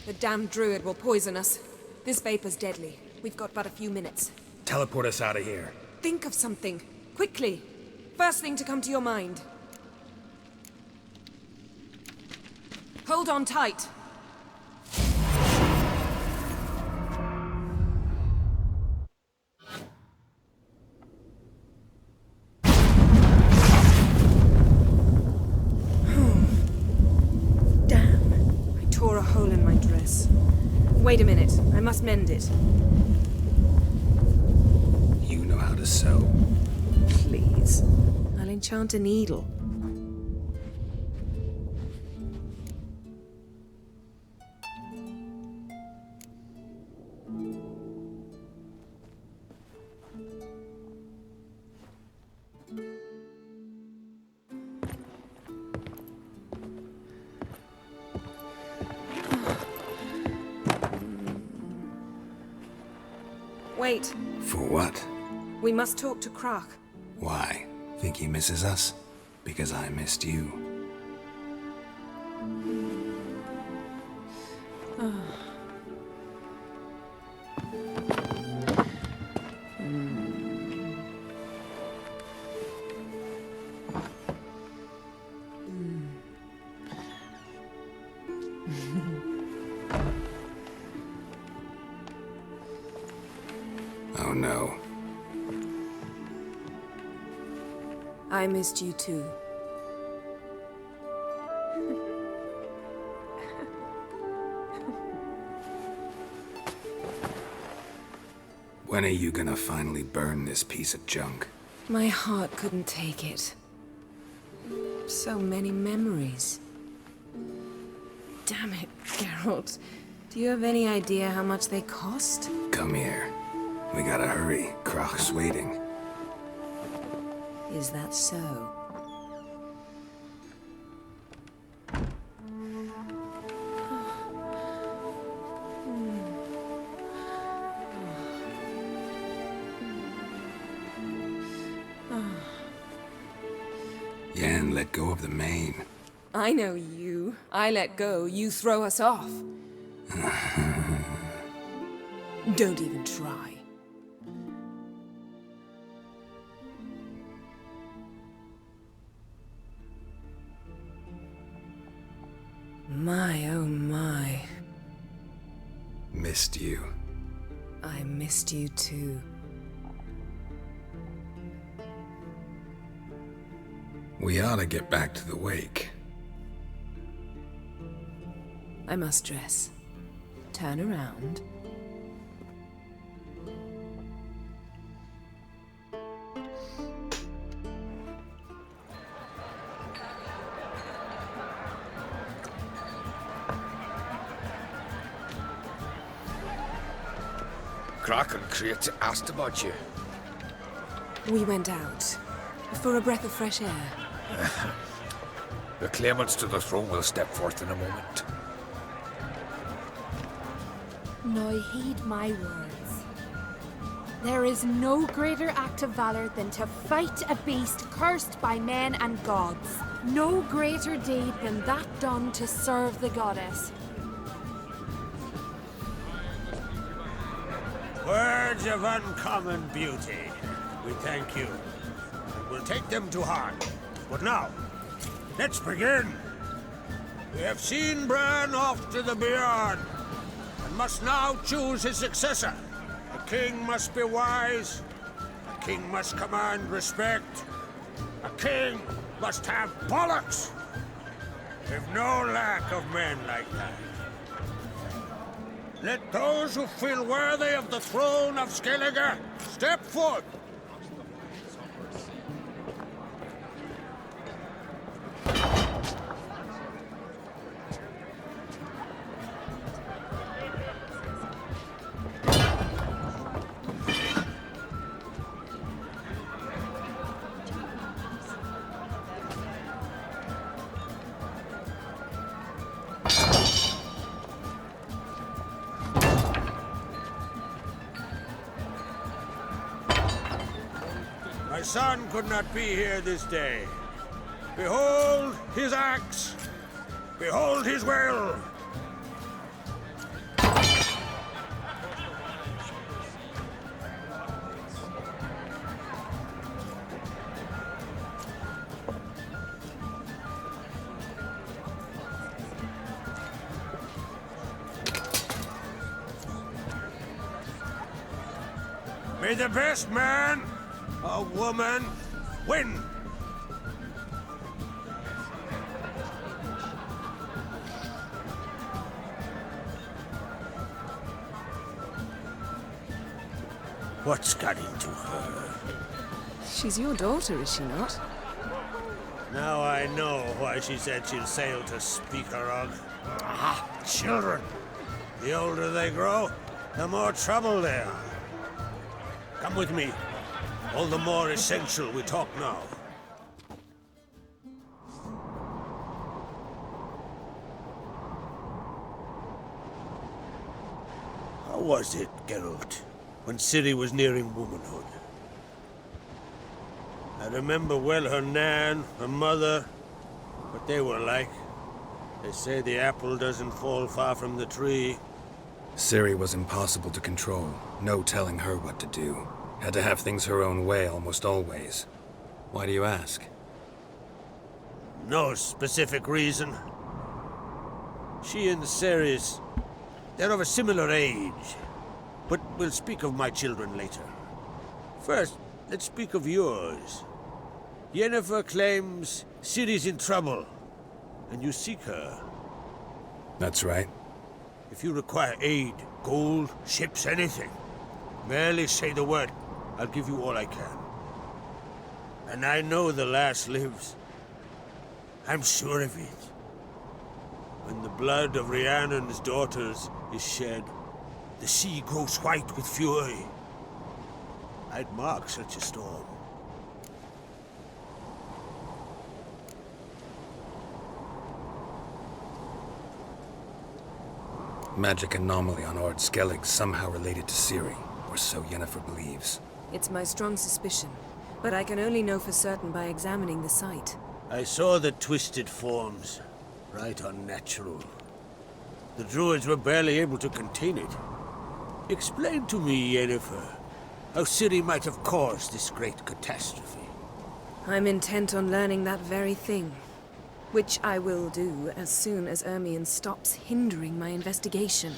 The damned druid will poison us. This vapor's deadly. We've got but a few minutes. Teleport us out of here. Think of something. Quickly. First thing to come to your mind. Hold on tight. Damn. I tore a hole in my dress. Wait a minute. I must mend it. You know how to sew. Please. I'll enchant a needle. Wait. For what? We must talk to Croc. Why? Think he misses us? Because I missed you. Oh no. I missed you too. When are you gonna finally burn this piece of junk? My heart couldn't take it. So many memories. Damn it, Geralt. Do you have any idea how much they cost? Come here. We gotta hurry. Croc's waiting. Is that so? Yen let go of the mane. I know you. I let go, you throw us off. Don't even try. My, oh my. Missed you. I missed you too. We ought to get back to the wake. I must dress. Turn around. Croc and Crate asked about you. We went out for a breath of fresh air. The claimants to the throne will step forth in a moment. Now heed my words. There is no greater act of valor than to fight a beast cursed by men and gods. No greater deed than that done to serve the goddess. Words of uncommon beauty. We thank you, and we'll take them to heart. But now, let's begin. We have seen Bran off to the beyond, and must now choose his successor. A king must be wise. A king must command respect. A king must have bollocks. We've no lack of men like that. Let those who feel worthy of the throne of Skellige step forth. My son could not be here this day. Behold his axe. Behold his will. May the best man or woman win. What's got into her? She's your daughter, is she not? Now I know why she said she'll sail to Speakerog. Ah, children. The older they grow, the more trouble they are. Come with me. All the more essential we talk now. How was it, Geralt, when Ciri was nearing womanhood? I remember well her nan, her mother, what they were like. They say the apple doesn't fall far from the tree. Ciri was impossible to control. No telling her what to do. Had to have things her own way almost always. Why do you ask? No specific reason. She and Ceres, they're of a similar age. But we'll speak of my children later. First, let's speak of yours. Yennefer claims Ciri's in trouble, and you seek her. That's right. If you require aid, gold, ships, anything, merely say the word. I'll give you all I can. And I know the lass lives. I'm sure of it. When the blood of Rhiannon's daughters is shed, the sea grows white with fury. I'd mark such a storm. Magic anomaly on Ord Skellig somehow related to Ciri, or so Yennefer believes. It's my strong suspicion, but I can only know for certain by examining the site. I saw the twisted forms. Right unnatural. The druids were barely able to contain it. Explain to me, Yennefer, how Ciri might have caused this great catastrophe. I'm intent on learning that very thing, which I will do as soon as Ermion stops hindering my investigation.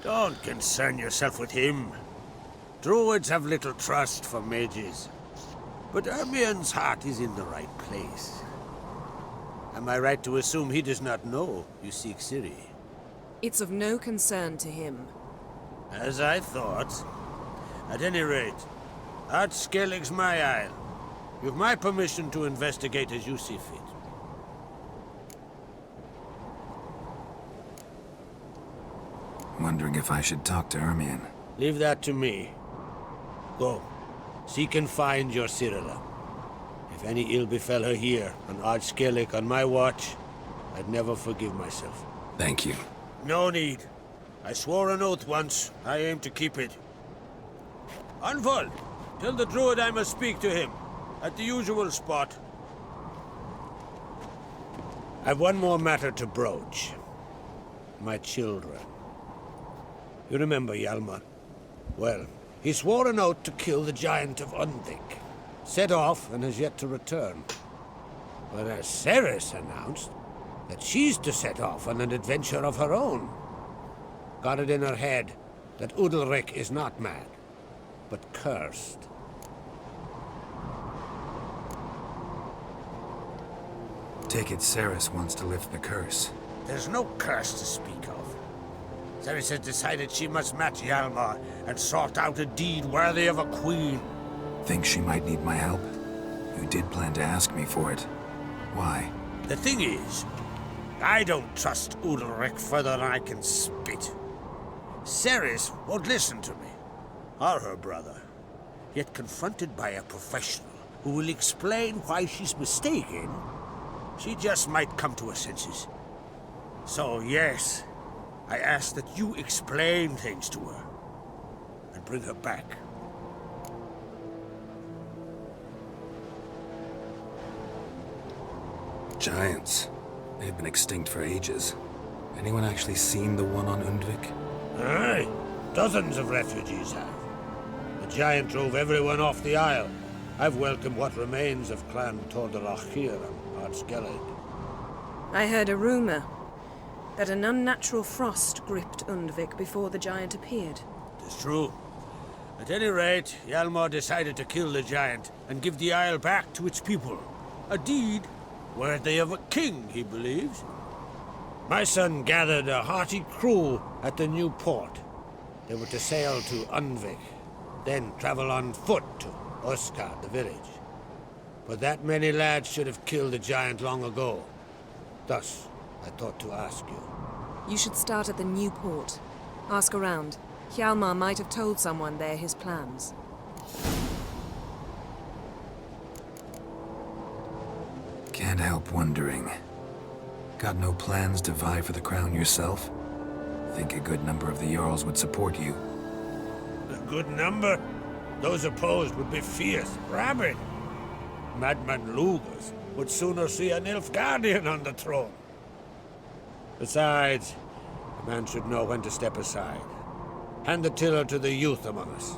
Don't concern yourself with him. Druids have little trust for mages. But Ermion's heart is in the right place. Am I right to assume he does not know you seek Ciri? It's of no concern to him. As I thought. At any rate, Ord Skellig's my isle. You've my permission to investigate as you see fit. Wondering if I should talk to Ermion. Leave that to me. Go. seek and find your Cyrilla. If any ill befell her here on Ard Skellig on my watch, I'd never forgive myself. Thank you. No need. I swore an oath once. I aim to keep it. Anvol, tell the druid I must speak to him. At the usual spot. I've one more matter to broach. My children. You remember Hjalmar? Well, he swore an oath to kill the giant of Undvik. Set off and has yet to return. Whereas Ceres announced that she's to set off on an adventure of her own. Got it in her head that Udalryk is not mad, but cursed. Take it Ceres wants to lift the curse. There's no curse to speak of. Ceres has decided she must match Hjalmar and sort out a deed worthy of a queen. Think she might need my help? You did plan to ask me for it. Why? The thing is, I don't trust Udalryk further than I can spit. Ceres won't listen to me, or her brother. Yet confronted by a professional who will explain why she's mistaken, she just might come to her senses. So yes, I ask that you explain things to her and bring her back. Giants. They've been extinct for ages. Anyone actually seen the one on Undvik? Aye, dozens of refugees have. The giant drove everyone off the isle. I've welcomed what remains of Clan Tordarach here on Ard Skellig. I heard a rumor that an unnatural frost gripped Undvik before the giant appeared. It's true. At any rate, Hjalmar decided to kill the giant and give the isle back to its people. A deed worthy of a king, he believes. My son gathered a hearty crew at the new port. They were to sail to Undvik, then travel on foot to Osgard, the village. But that many lads should have killed the giant long ago. Thus, I thought to ask you. You should start at the new port. Ask around. Hjalmar might have told someone there his plans. Can't help wondering. Got no plans to vie for the crown yourself? Think a good number of the Jarls would support you. A good number? Those opposed would be fierce, rabid. Madman Lugas would sooner see an Nilfgaardian on the throne. Besides, a man should know when to step aside. Hand the tiller to the youth among us.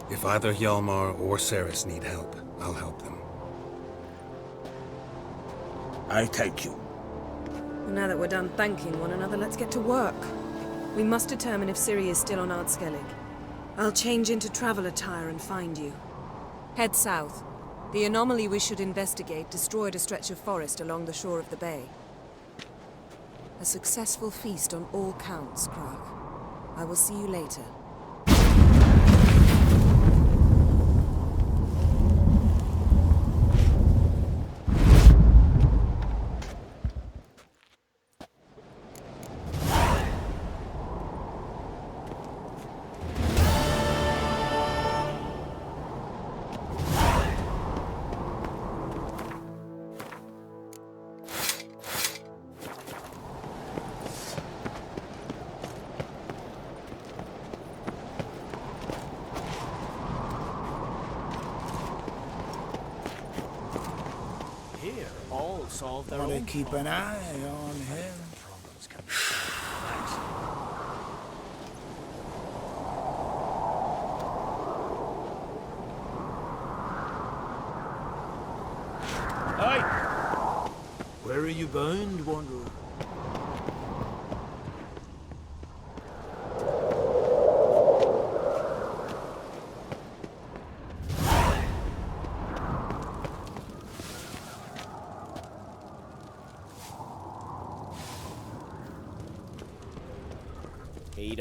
If either Hjalmar or Ceres need help, I'll help them. I thank you. Now that we're done thanking one another, let's get to work. We must determine if Ciri is still on Ard Skellig. I'll change into travel attire and find you. Head south. The anomaly we should investigate destroyed a stretch of forest along the shore of the bay. A successful feast on all counts, Krag. I will see you later. Solve their own keep an eye on him. Aye. Where are you bound, Wanderer?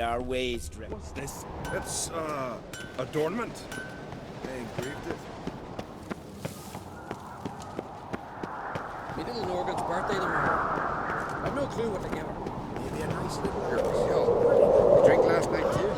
Our ways, What's this? It's, adornment. They engraved it. My little Norgan's birthday tomorrow. I've no clue what to give her. Maybe a nice little Yo, you drink last night too?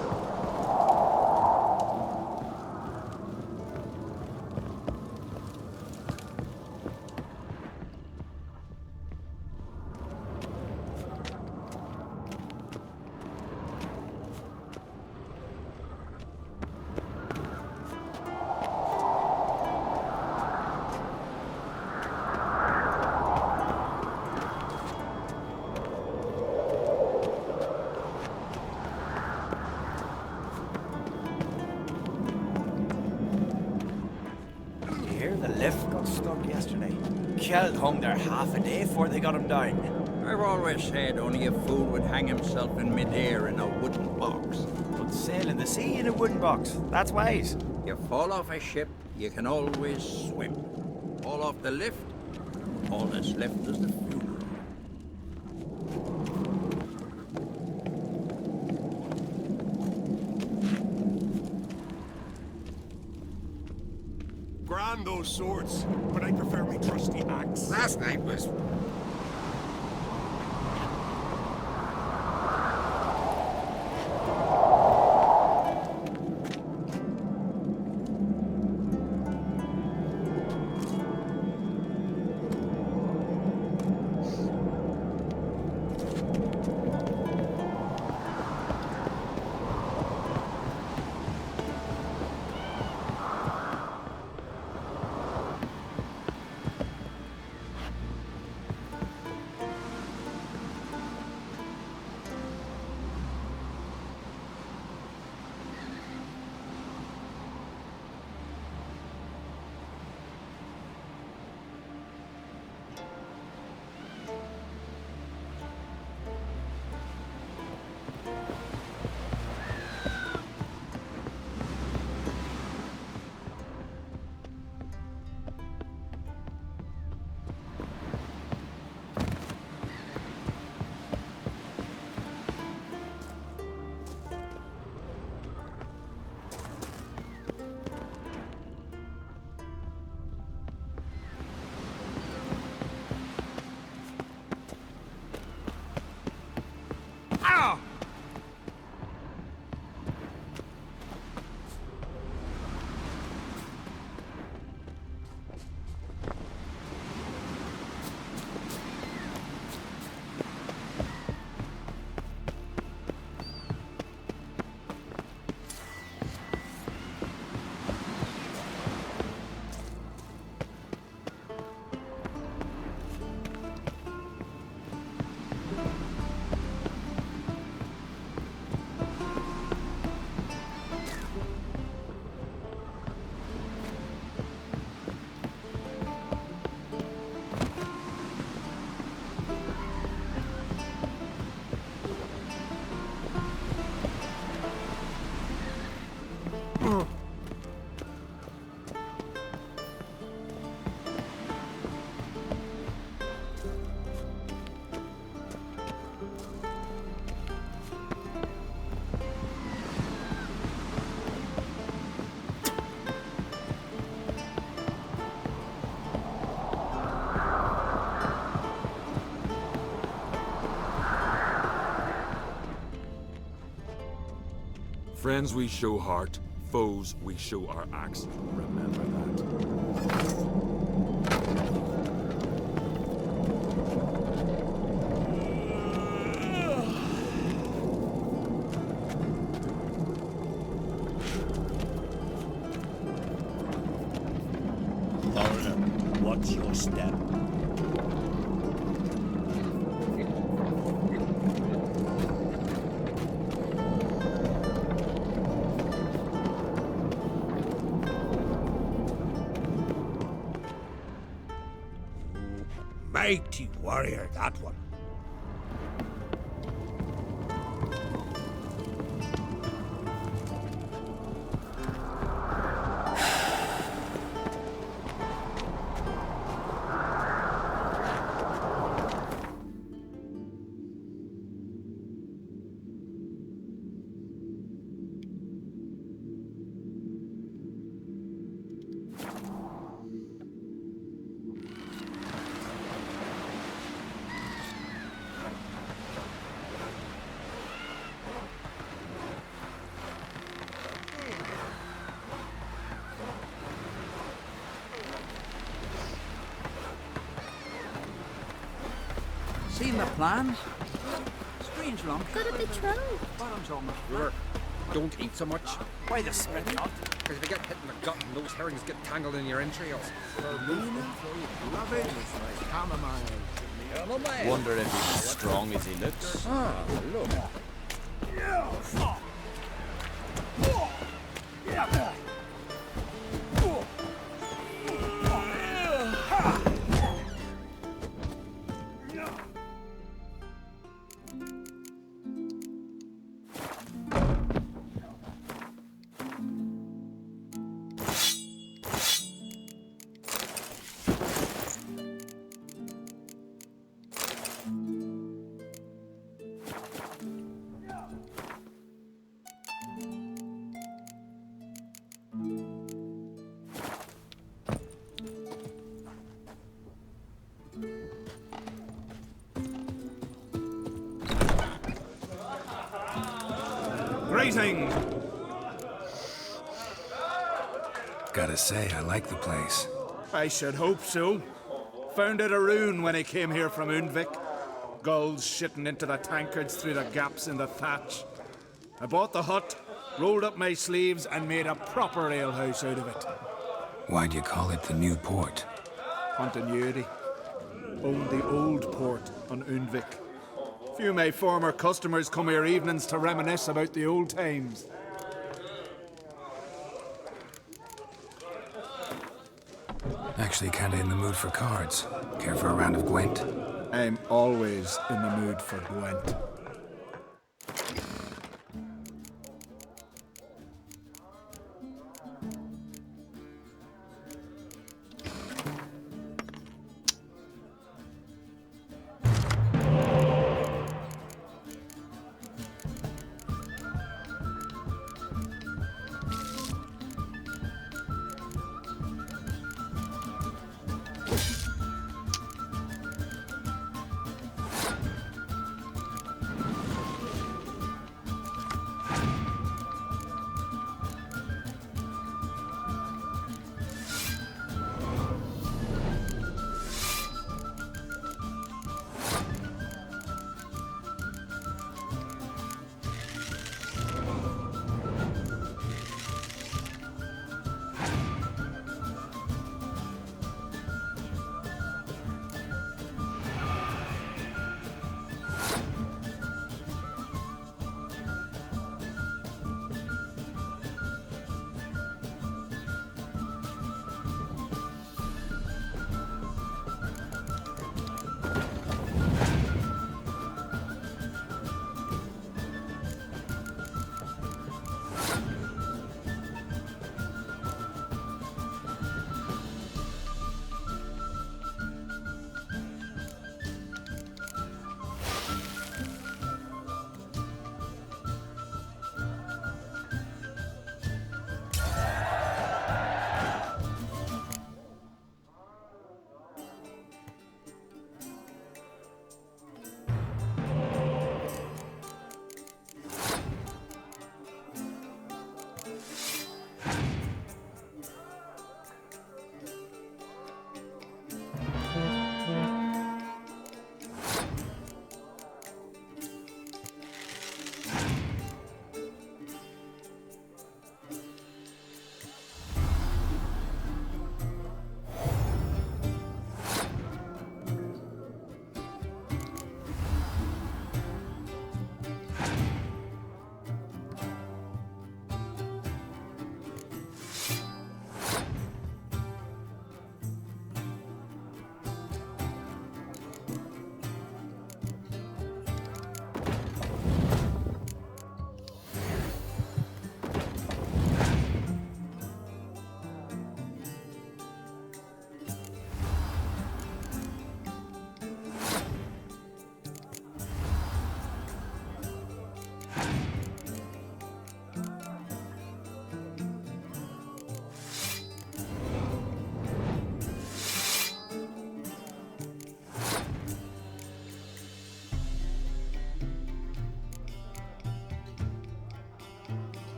Kjeld hung there half a day before they got him down. I've always said only a fool would hang himself in midair in a wooden box. But sail in the sea in a wooden box, that's wise. You fall off a ship, you can always swim. Fall off the lift, all that's left is the funeral. Grand those swords, but I prefer my trusty axe. Last night was... Friends we show heart, foes we show our axe. Remember that. Foreigner, what's your step? Mighty warrior, that one. Seen the plans? Strange lump. Got a big trove. Bottom's almost River, don't eat so much. Why the spit not? Because if you get hit in the gut and those herrings get tangled in your entrails. Love it. Chamomile. Wonder if he's as strong as he looks. Ah, look. Greetings! Gotta say, I like the place. I should hope so. Found it a ruin when I came here from Undvik. Gulls shitting into the tankards through the gaps in the thatch. I bought the hut, rolled up my sleeves, and made a proper alehouse out of it. Why'd you call it the New Port? Continuity. Owned the old port on Undvik. Few of my former customers come here evenings to reminisce about the old times. Actually kinda in the mood for cards. Care for a round of Gwent? I'm always in the mood for Gwent.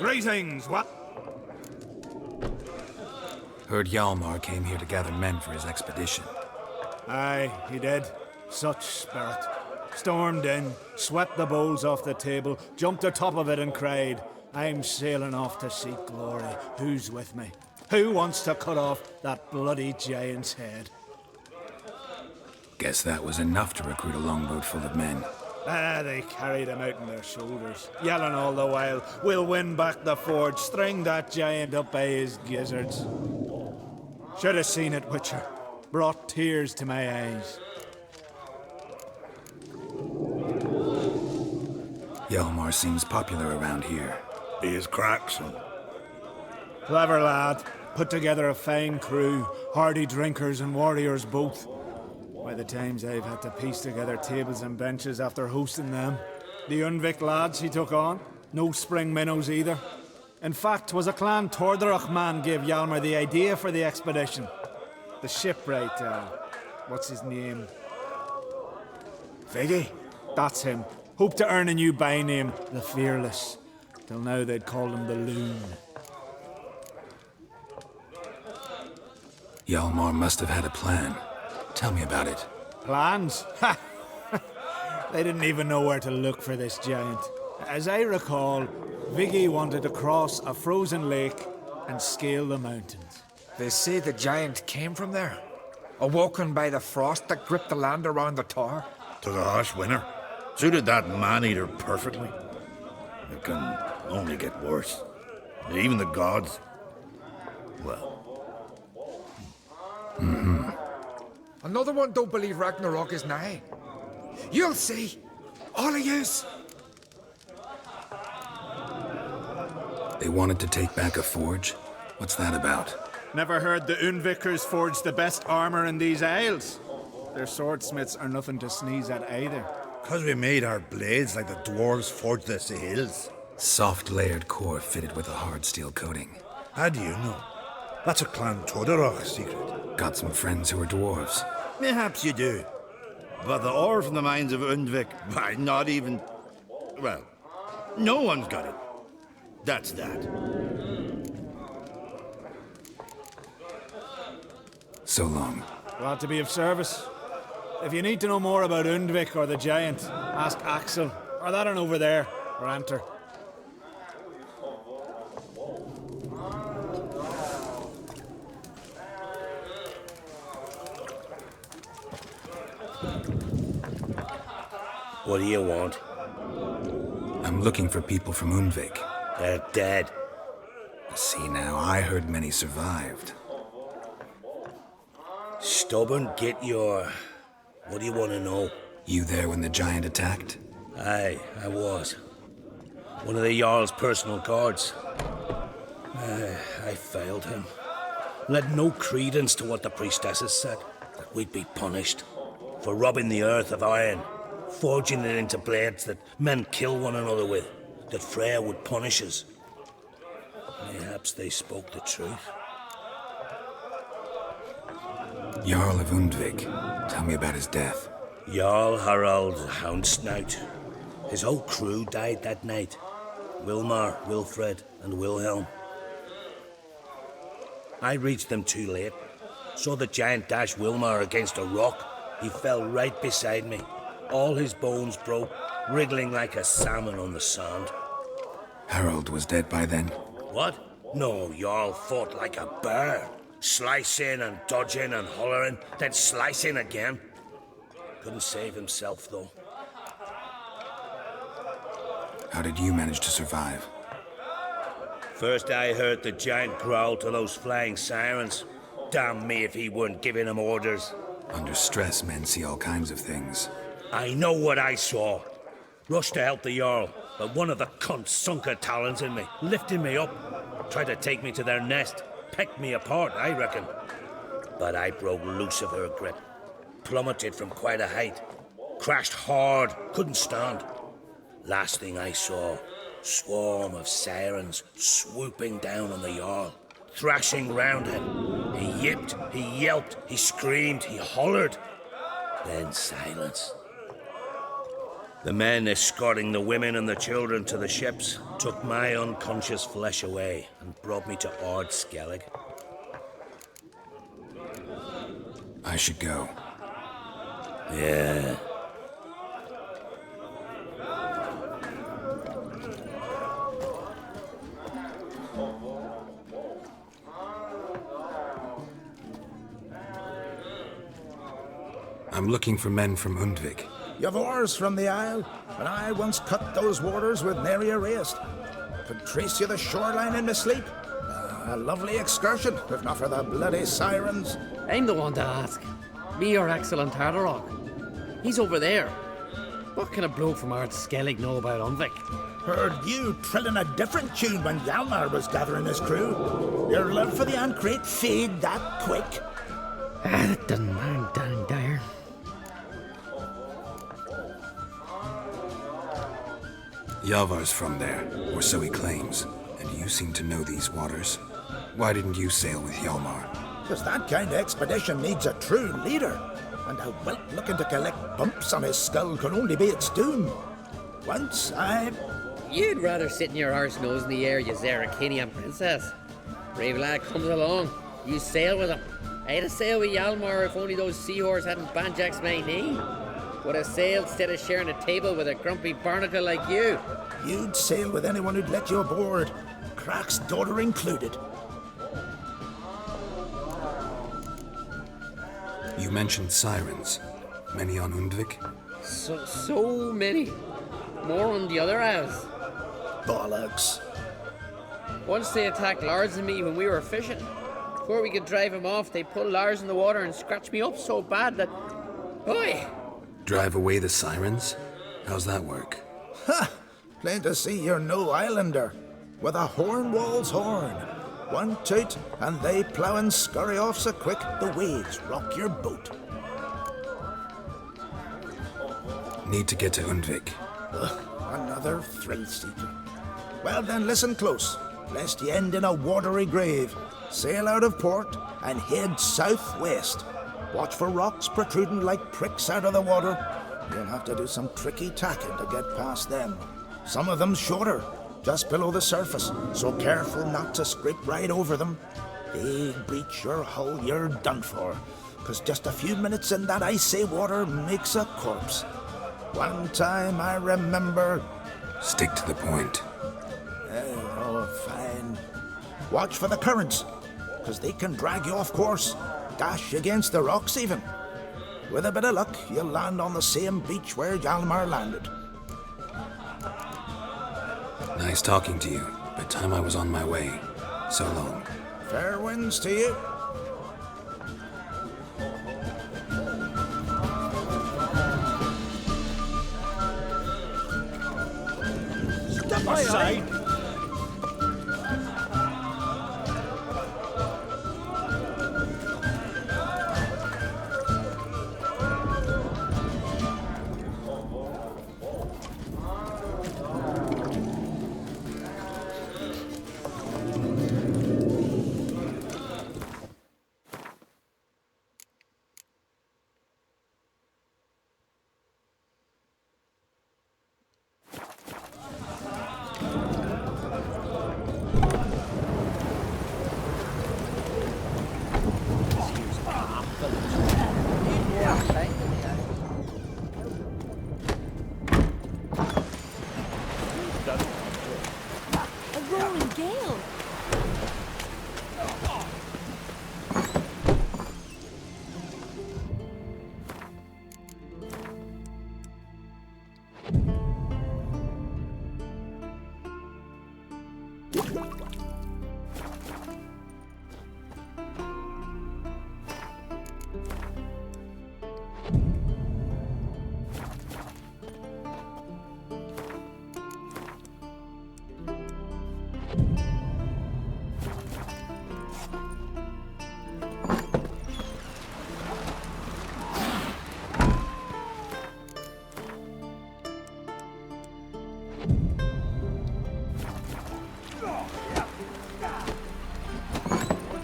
Greetings, what? Heard Hjalmar came here to gather men for his expedition. Aye, he did. Such spirit. Stormed in, swept the bowls off the table, jumped atop of it and cried, I'm sailing off to seek glory. Who's with me? Who wants to cut off that bloody giant's head? Guess that was enough to recruit a longboat full of men. They carried him out on their shoulders, yelling all the while, we'll win back the forge, string that giant up by his gizzards. Should have seen it, Witcher. Brought tears to my eyes. Hjalmar seems popular around here. He is crack, son. Clever lad. Put together a fine crew, hardy drinkers and warriors both. By the times I've had to piece together tables and benches after hosting them. The Undvik lads he took on, no spring minnows either. In fact, 'twas a clan Tordarach man gave Hjalmar the idea for the expedition. The shipwright, what's his name? Viggy? That's him. Hoped to earn a new byname, the Fearless. Till now they'd called him the Loon. Hjalmar must have had a plan. Tell me about it. Plans? Ha! They didn't even know where to look for this giant. As I recall, Viggy wanted to cross a frozen lake and scale the mountains. They say the giant came from there, awoken by the frost that gripped the land around the tower. To the harsh winter. Suited that man-eater perfectly. It can only get worse. Even the gods. Well. Another one don't believe Ragnarok is nigh. You'll see. All of yous. They wanted to take back a forge? What's that about? Never heard the Undvikers forged the best armor in these isles. Their swordsmiths are nothing to sneeze at either. 'Cause we made our blades like the dwarves forged their sails. Soft layered core fitted with a hard steel coating. How do you know? That's a Clan Tordarach secret. Got some friends who are dwarves. Perhaps you do. But the ore from the mines of Undvik, why, not even... Well, no one's got it. That's that. So long. Glad to be of service. If you need to know more about Undvik or the giant, ask Axel, or that one over there, or Enter. What do you want? I'm looking for people from Undvik. They're dead. See now, I heard many survived. Stubborn, get your... What do you want to know? You there when the giant attacked? Aye, I was. One of the Jarl's personal guards. I failed him. Led no credence to what the priestesses said. That we'd be punished. For robbing the earth of iron. Forging it into blades that men kill one another with. That Freya would punish us. Perhaps they spoke the truth. Jarl of Undvik. Tell me about his death. Jarl Harald Houndsnout. His whole crew died that night. Wilmar, Wilfred, and Wilhelm. I reached them too late. Saw the giant dash Wilmar against a rock. He fell right beside me. All his bones broke, wriggling like a salmon on the sand. Harold was dead by then? What? No, Jarl fought like a bear. Slicing and dodging and hollering, then slicing again. Couldn't save himself, though. How did you manage to survive? First I heard the giant growl to those flying sirens. Damn me if he weren't giving them orders. Under stress, men see all kinds of things. I know what I saw. Rushed to help the Jarl, but one of the cunts sunk her talons in me, lifting me up. Tried to take me to their nest. Pecked me apart, I reckon. But I broke loose of her grip. Plummeted from quite a height. Crashed hard, couldn't stand. Last thing I saw, swarm of sirens swooping down on the Jarl, thrashing round him. He yipped, he yelped, he screamed, he hollered. Then silence. The men escorting the women and the children to the ships took my unconscious flesh away and brought me to Ard Skellig. I should go. Yeah. I'm looking for men from Undvik. You've oars from the Isle, and I once cut those waters with nary a rest. Could trace you the shoreline in my sleep. A lovely excursion, if not for the bloody sirens. I'm the one to ask. Me or excellent Tardarog. He's over there. What can a bloke from Ard Skellig know about Undvik? Heard you trilling a different tune when Hjalmar was gathering his crew. Your love for the Ancrate fade that quick. That doesn't mind dang dire. Yavar's from there, or so he claims, and you seem to know these waters. Why didn't you sail with Hjalmar? Because that kind of expedition needs a true leader, and a whelp looking to collect bumps on his skull can only be its doom. Once You'd rather sit in your arse nose in the air, you Zarakinian princess. Brave lad comes along, you sail with him. I'd have sailed with Hjalmar if only those seahorses hadn't banjaxed my knee. Would have sailed instead of sharing a table with a grumpy barnacle like you. You'd sail with anyone who'd let you aboard, Crach's daughter included. You mentioned sirens. Many on Undvik? So many. More on the other isles. Bollocks. Once they attacked Lars and me when we were fishing. Before we could drive him off, they pulled Lars in the water and scratched me up so bad that... Oi! Drive away the sirens? How's that work? Ha! Plain to see you're no islander. With a Hornwall's horn. One toot, and they plough and scurry off so quick the waves rock your boat. Need to get to Undvik. Another thrill-seeker. Well then, listen close, lest ye end in a watery grave. Sail out of port and head southwest. Watch for rocks protruding like pricks out of the water. You'll have to do some tricky tacking to get past them. Some of them shorter, just below the surface, so careful not to scrape right over them. They breach your hull, you're done for, 'cause just a few minutes in that icy water makes a corpse. One time I remember... Stick to the point. Oh, fine. Watch for the currents, 'cause they can drag you off course, dash against the rocks even. With a bit of luck, you'll land on the same beach where Hjalmar landed. Nice talking to you, but time I was on my way. So long. Fair winds to you. Step aside! A rolling gale.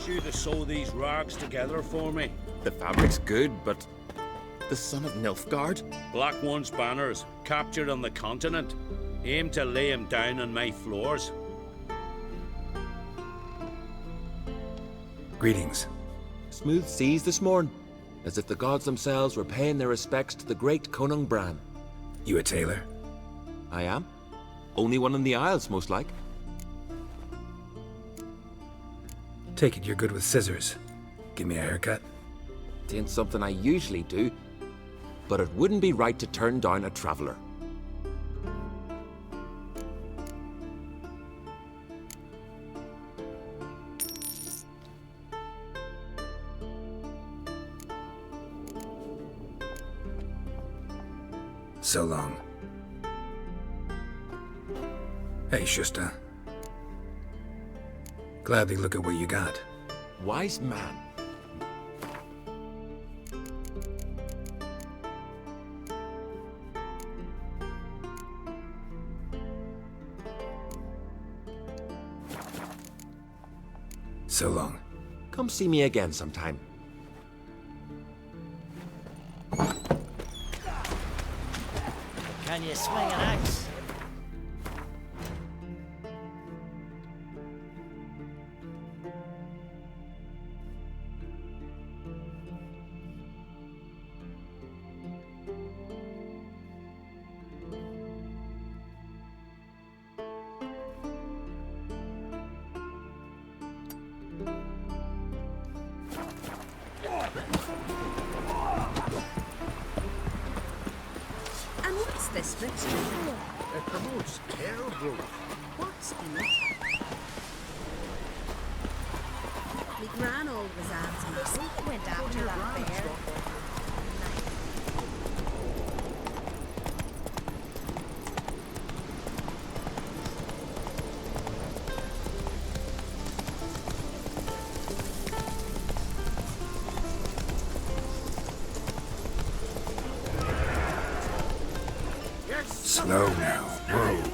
You to sew these rags together for me. The fabric's good, but the son of Nilfgaard? Black One's banners, captured on the continent. Aim to lay him down on my floors. Greetings. Smooth seas this morning. as if the gods themselves were paying their respects to the great Conung Bran. You a tailor? I am. Only one in the Isles, most like. Take it you're good with scissors. Give me a haircut. Ain't something I usually do, but it wouldn't be right to turn down a traveler. So long. Hey, Shusta. Gladly look at what you got. Wise man. So long. Come see me again sometime. Can you swing an axe? And what's this mixture for? It promotes hair growth. What's in it? Me gran always adds muscle. Went after that bear. Slow now. Whoa.